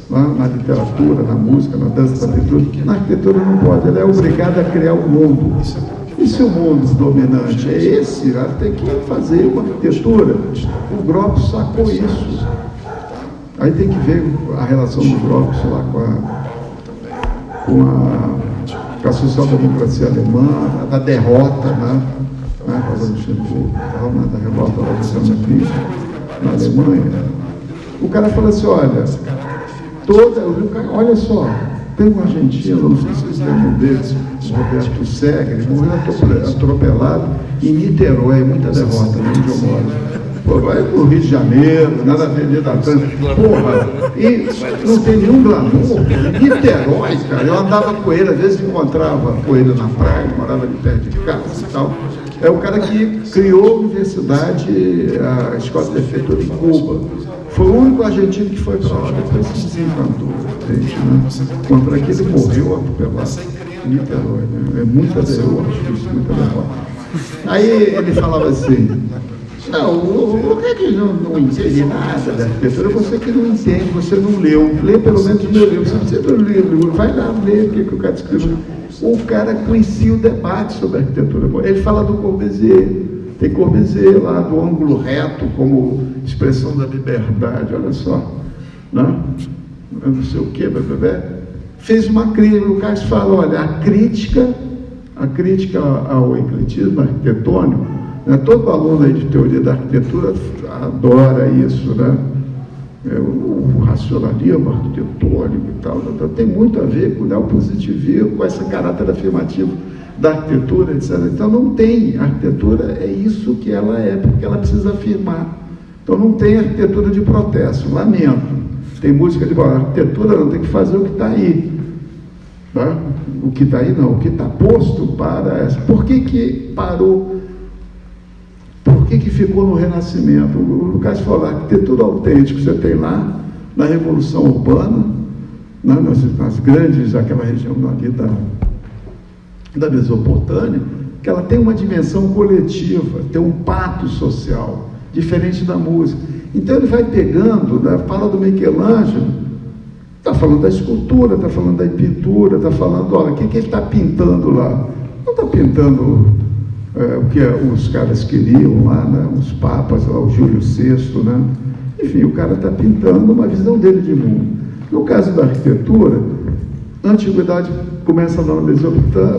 na literatura, na música, na dança, na arquitetura. Na arquitetura não pode, ela é obrigada a criar o mundo. E se o mundo dominante é esse, ela tem que fazer uma arquitetura. O Gropius sacou isso. Aí tem que ver a relação do Gropius lá com a social-democracia alemã, da derrota, né? Da derrota da Revolução Crítica na Alemanha. O cara fala assim, olha só, tem um argentino, não sei se vocês lembram dele, Roberto Segre, morreu atropelado em Niterói, muita derrota, onde eu moro. Pô, vai pro Rio de Janeiro, nada a ver da Atlântica, porra, e não tem nenhum glamour, Niterói, cara, eu andava com ele, às vezes encontrava com ele na praia, morava ali perto de casa e tal. É o cara que criou a universidade, a escola de arquitetura em Cuba. Foi o único argentino que foi para lá, depois se desencantou, gente, né? Contra que ele morreu atropelado em Niterói, né? É muita derrota, muita derrota. Aí ele falava assim, não, o que é que não entende nada da arquitetura? Você que não entende, você não leu. Lê pelo menos o meu livro. Se você não leu, vai lá ler o que o cara escreveu. O cara conhecia o debate sobre a arquitetura. Ele fala do Corbusier. Tem Corbusier lá, do ângulo reto, como expressão da liberdade. Olha só. Não, eu não sei o que, fez uma crítica. O Lucas fala, olha, a crítica ao ecletismo arquitetônico, né? Todo aluno aí de teoria da arquitetura adora isso, né? O racionalismo arquitetônico e tal, tem muito a ver com o neopositivismo, com esse caráter afirmativo da arquitetura, etc. Então não tem, a arquitetura é isso que ela é, porque ela precisa afirmar. Então não tem arquitetura de protesto, lamento. Tem música de a arquitetura não, tem que fazer o que está aí. Tá? O que está aí não, o que está posto para essa. Por que parou? Por que ficou no Renascimento? O Lucas falou, a arquitetura autêntica você tem lá, na Revolução Urbana, nas grandes, aquela região ali da Mesopotâmia, que ela tem uma dimensão coletiva, tem um pacto social, diferente da música. Então ele vai pegando, né, fala do Michelangelo, está falando da escultura, está falando da pintura, está falando, olha, o que ele está pintando lá? Não está pintando o que os caras queriam lá, né? Os papas, lá, o Júlio VI, né? Enfim, o cara está pintando uma visão dele de mundo. No caso da arquitetura, a antiguidade começa lá na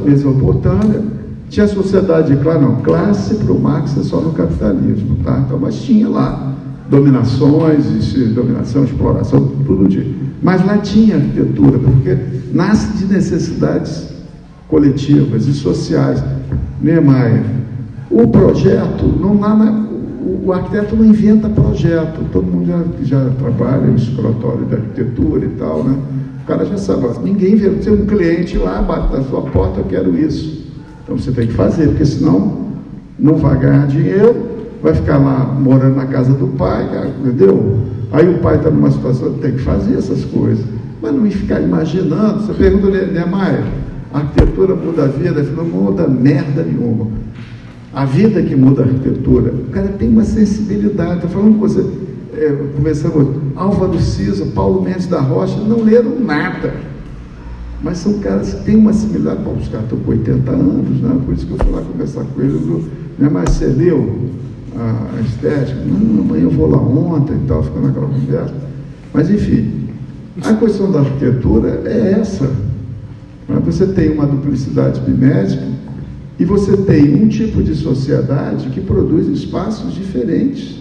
Mesopotâmia, tinha a sociedade, claro, não, classe para o Marx é só no capitalismo, tá? Então, mas tinha lá dominações, dominação, exploração, tudo disso. Mas lá tinha arquitetura, porque nasce de necessidades coletivas e sociais. Niemeyer, o projeto, o arquiteto não inventa projeto, todo mundo já trabalha em escritório de arquitetura e tal, né? O cara já sabe, ninguém vê, tem um cliente lá, bate na sua porta, eu quero isso. Então você tem que fazer, porque senão não vai ganhar dinheiro, vai ficar lá morando na casa do pai, entendeu? Aí o pai está numa situação que tem que fazer essas coisas, mas não ficar imaginando. Você pergunta, Niemeyer, a arquitetura muda a vida? Ele não muda merda nenhuma. A vida que muda a arquitetura. O cara tem uma sensibilidade. Estou falando com você, conversando, Álvaro Siza, Paulo Mendes da Rocha, não leram nada. Mas são caras que têm uma similaridade. Bom, os caras estão com 80 anos, né? Por isso que eu fui lá conversar com eles. Mas você leu a estética? Não, amanhã eu vou lá ontem e tal, ficando naquela conversa. Mas, enfim, a questão da arquitetura é essa. Você tem uma duplicidade mimética e você tem um tipo de sociedade que produz espaços diferentes.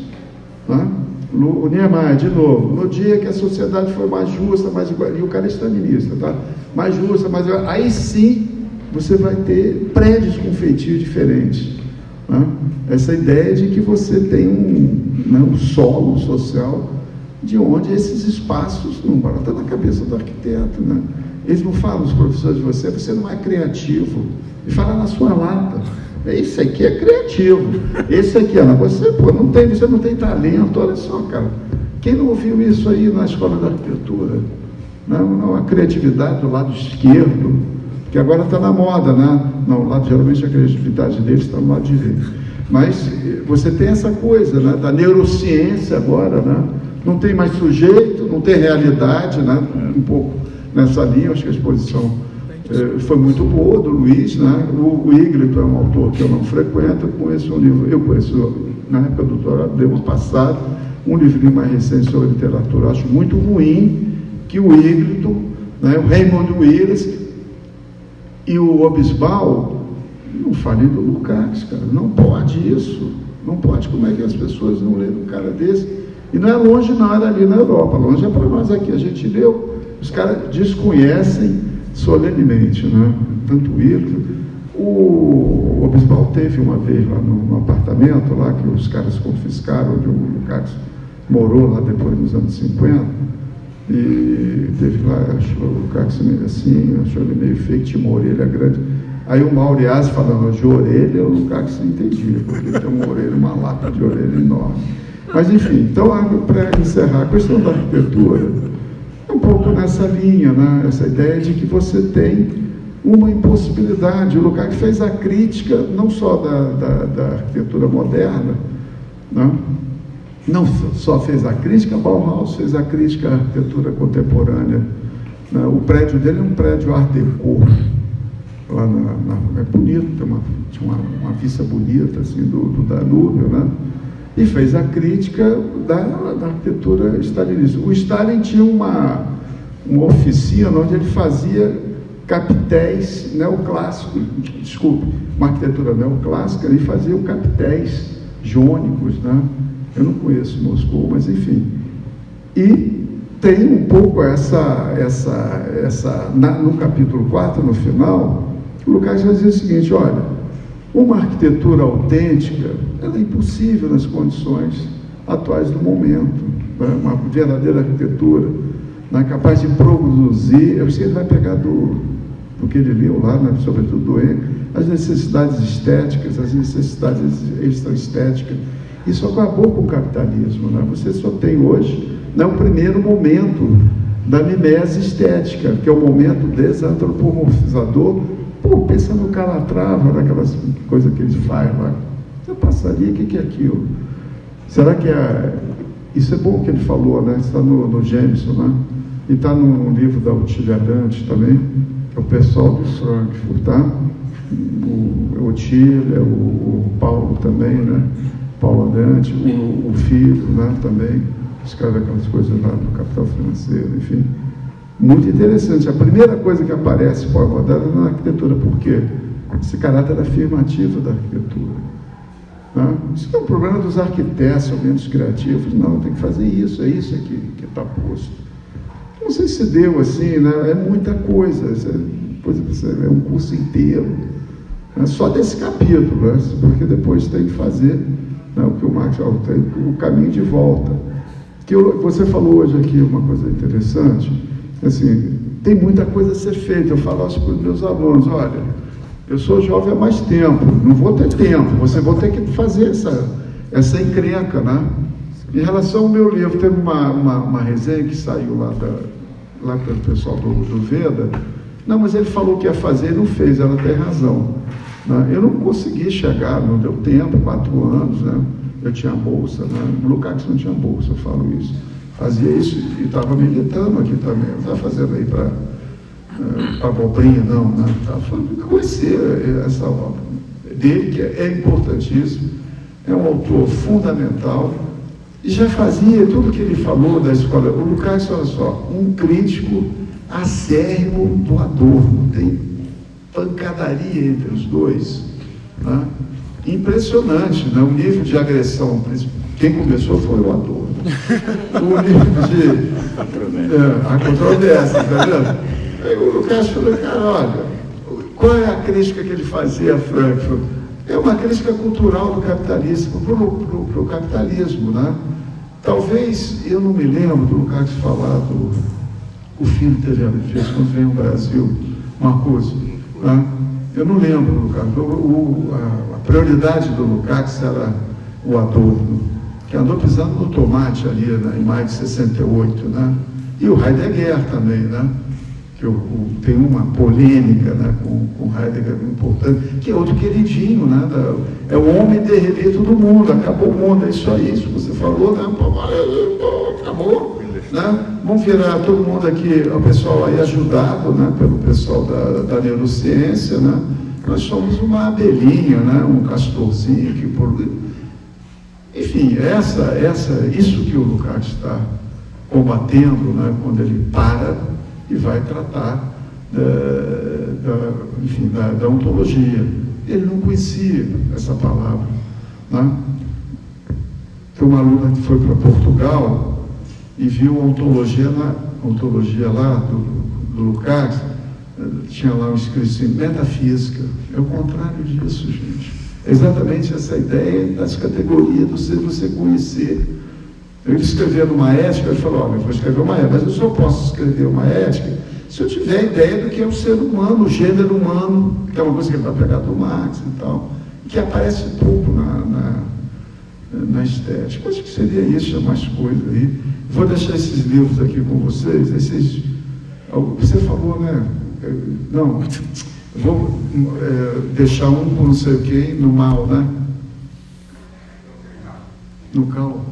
Tá? O Niemeyer, de novo, no dia que a sociedade for mais justa, mais igual, e o cara é stalinista, tá? Mais justa, mais igual, aí sim você vai ter prédios com feitio diferentes. Tá? Essa ideia de que você tem um solo social de onde esses espaços não está na cabeça do arquiteto, né? Eles não falam, os professores de você não é criativo. Ele fala na sua lata. Esse aqui é criativo. Esse aqui, você não tem talento. Olha só, cara. Quem não ouviu isso aí na escola da arquitetura? Não, a criatividade do lado esquerdo, que agora está na moda, né? Não, geralmente a criatividade deles está no lado direito. Mas você tem essa coisa, né, da neurociência agora, né? Não tem mais sujeito, não tem realidade, né? Um pouco nessa linha. Acho que a exposição foi muito boa, do Luiz, né? O Iglito é um autor que eu não frequento, eu conheço um livro, eu conheço, na época do doutorado, deu uma passada, um livrinho mais recente sobre literatura. Acho muito ruim que o Iglito, né, o Raymond Willis e o Hobsbawm não falem do Lukács, cara. Não pode isso, não pode. Como é que as pessoas não leem um cara desse? E não é longe nada ali na Europa, longe é para nós aqui, a gente leu, os caras desconhecem solenemente, né? Tanto o Iglito. O Hobsbawm teve uma vez lá no apartamento lá que os caras confiscaram, onde o Lukács morou lá depois dos anos 50, e teve lá, achou o Lukács meio assim, achou ele meio feio, tinha uma orelha grande. Aí o Mauriás falando de orelha, o Lukács não entendia, porque ele tem uma orelha, uma lata de orelha enorme. Mas enfim, então para encerrar, a questão da arquitetura é um pouco nessa linha, né? Essa ideia de que você tem uma impossibilidade. O Lukács fez a crítica não só da arquitetura moderna, né? Não só fez a crítica, Bauhaus fez a crítica à arquitetura contemporânea, né? O prédio dele é um prédio Art Deco, lá é bonito, tinha uma vista bonita assim, do Danúbio, né? E fez a crítica da arquitetura stalinista. O Stalin tinha uma oficina onde ele fazia capitéis neoclássicos, uma arquitetura neoclássica, e fazia capitéis jônicos, né? Eu não conheço Moscou, mas enfim. E tem um pouco no capítulo 4, no final, o Lukács vai dizer o seguinte: olha, uma arquitetura autêntica, ela é impossível nas condições atuais do momento, né? Uma verdadeira arquitetura, né? Capaz de produzir, eu sei que ele vai pegar do que ele leu lá, né? Sobretudo do Henkel, as necessidades estéticas, as necessidades extraestéticas. Isso acabou com o capitalismo, né? Você só tem hoje, né, o primeiro momento da mimese estética, que é o momento desantropomorfizador. Pô, pensa no Calatrava, naquelas coisas que ele faz lá. Eu passaria, o que é aquilo? Será que isso é bom que ele falou, né? Está no Jameson, né? E está no livro da Otília Dante também, que é o pessoal de Frankfurt, tá? O Otília, o Paulo também, né? Paulo Dante, o filho, né? Também escreve aquelas coisas lá do Capital Financeiro, enfim. Muito interessante. A primeira coisa que aparece pós-moderna é na arquitetura. Por quê? Esse caráter afirmativo da arquitetura. Né? Isso não é um problema dos arquitetos, ou menos criativos. Não, tem que fazer isso, é isso aqui que está posto. Não sei se deu assim, né? É muita coisa. É um curso inteiro. Né? Só desse capítulo, né? Porque depois tem que fazer, né, o que o Marx falou, tem o caminho de volta. Você falou hoje aqui uma coisa interessante. Assim, tem muita coisa a ser feita. Eu falo isso para os meus alunos: olha, eu sou jovem há mais tempo, não vou ter tempo, você vai ter que fazer essa encrenca, né? Em relação ao meu livro, teve uma resenha que saiu lá pelo pessoal do Veda. Não, mas ele falou que ia fazer e não fez, ela tem razão, né? Eu não consegui chegar, não deu tempo, 4 anos, né? Eu tinha bolsa, né? O Lukács não tinha bolsa, eu falo isso. Fazia isso e estava militando aqui também. Não estava fazendo aí para abobrinha, não, né? Estava falando de conhecer essa obra dele, que é importantíssimo, é um autor fundamental, e já fazia tudo que ele falou da escola. O Lukács, olha só, um crítico acérrimo do Adorno, tem pancadaria entre os dois, né? Impressionante, né? O nível de agressão, quem começou foi o Adorno. O nível de a controvérsia, tá vendo? Aí o Lukács falou: cara, olha, qual é a crítica que ele fazia a Frankfurt? É uma crítica cultural do capitalismo, para o capitalismo, né? Talvez, eu não me lembro do Lukács falar o filho teve quando veio ao Brasil, Marcos, né? Eu não lembro do Lukács. A prioridade do Lukács era o Adorno, que andou pisando no tomate ali, né, em maio de 68, né? E o Heidegger também, né? Que tem uma polêmica, né, com Heidegger importante, que é outro queridinho, né, é o homem derreter todo mundo, acabou o mundo, é isso aí, isso que você falou, né, acabou, né, vamos virar todo mundo aqui, o pessoal aí ajudado, né, pelo pessoal da neurociência, né, nós somos uma abelhinha, né, um castorzinho que enfim, isso que o Lukács está combatendo, né, quando ele para e vai tratar da ontologia. Ele não conhecia essa palavra, né? Tem uma aluna que foi para Portugal e viu a ontologia lá do Lukács, tinha lá escrito assim, metafísica. É o contrário disso, gente. É exatamente essa ideia das categorias do ser você conhecer. Ele escrevia numa ética, ele falou, olha, eu vou escrever uma ética, mas eu só posso escrever uma ética se eu tiver a ideia do que é o ser humano, o gênero humano, que é uma coisa que ele vai pegar do Marx e tal, que aparece pouco na estética. Acho que seria isso, mais coisa aí. Vou deixar esses livros aqui com vocês. Você falou, né? Não, vou deixar um com não sei quem, no mal, né? No cal.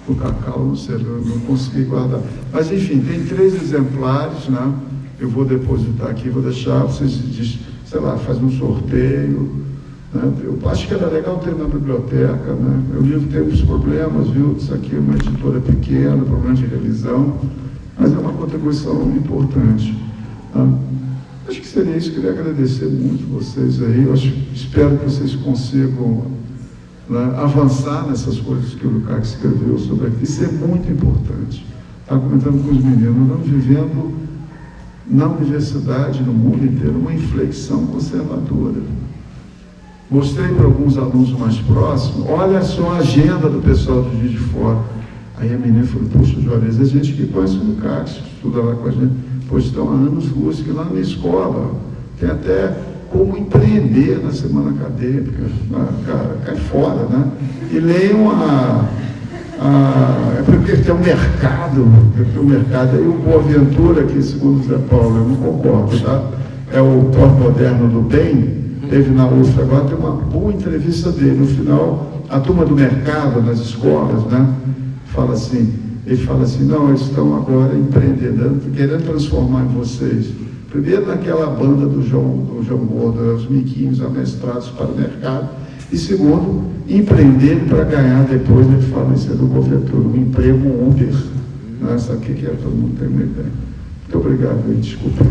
O cacau, não sei, eu não consegui guardar. Mas, enfim, tem 3 exemplares, né? Eu vou depositar aqui, vou deixar, vocês, sei lá, fazem um sorteio, né? Eu acho que era legal ter na biblioteca, né? O livro tem uns problemas, viu? Isso aqui é uma editora pequena, problema de revisão, mas é uma contribuição importante. Tá? Acho que seria isso, queria agradecer muito vocês aí, espero que vocês consigam, né, avançar nessas coisas que o Lukács escreveu sobre aqui. Isso é muito importante. Estava comentando com os meninos, nós estamos vivendo na universidade, no mundo inteiro, uma inflexão conservadora. Mostrei para alguns alunos mais próximos, olha só a agenda do pessoal do Juiz de Fora. Aí a menina falou, puxa, Juarez, a gente que conhece o Lukács, estuda lá com a gente, pois estão há anos que lá na escola, tem até como empreender na semana acadêmica, cara, cai fora, né? E leiam é porque tem um mercado, aí o Boaventura, que segundo o Zé Paulo, eu não concordo, tá? É o pós-moderno do bem, teve na UF agora, tem uma boa entrevista dele, no final, a turma do mercado, nas escolas, né? Ele fala assim, não, eles estão agora empreendendo, querendo transformar em vocês. Primeiro naquela banda do João Gordo, os miquinhos amestrados para o mercado. E segundo, empreender para ganhar depois, ele fala isso do governo, um emprego, um Uber. Sabe o que é? Todo mundo tem uma ideia. Muito obrigado, desculpa.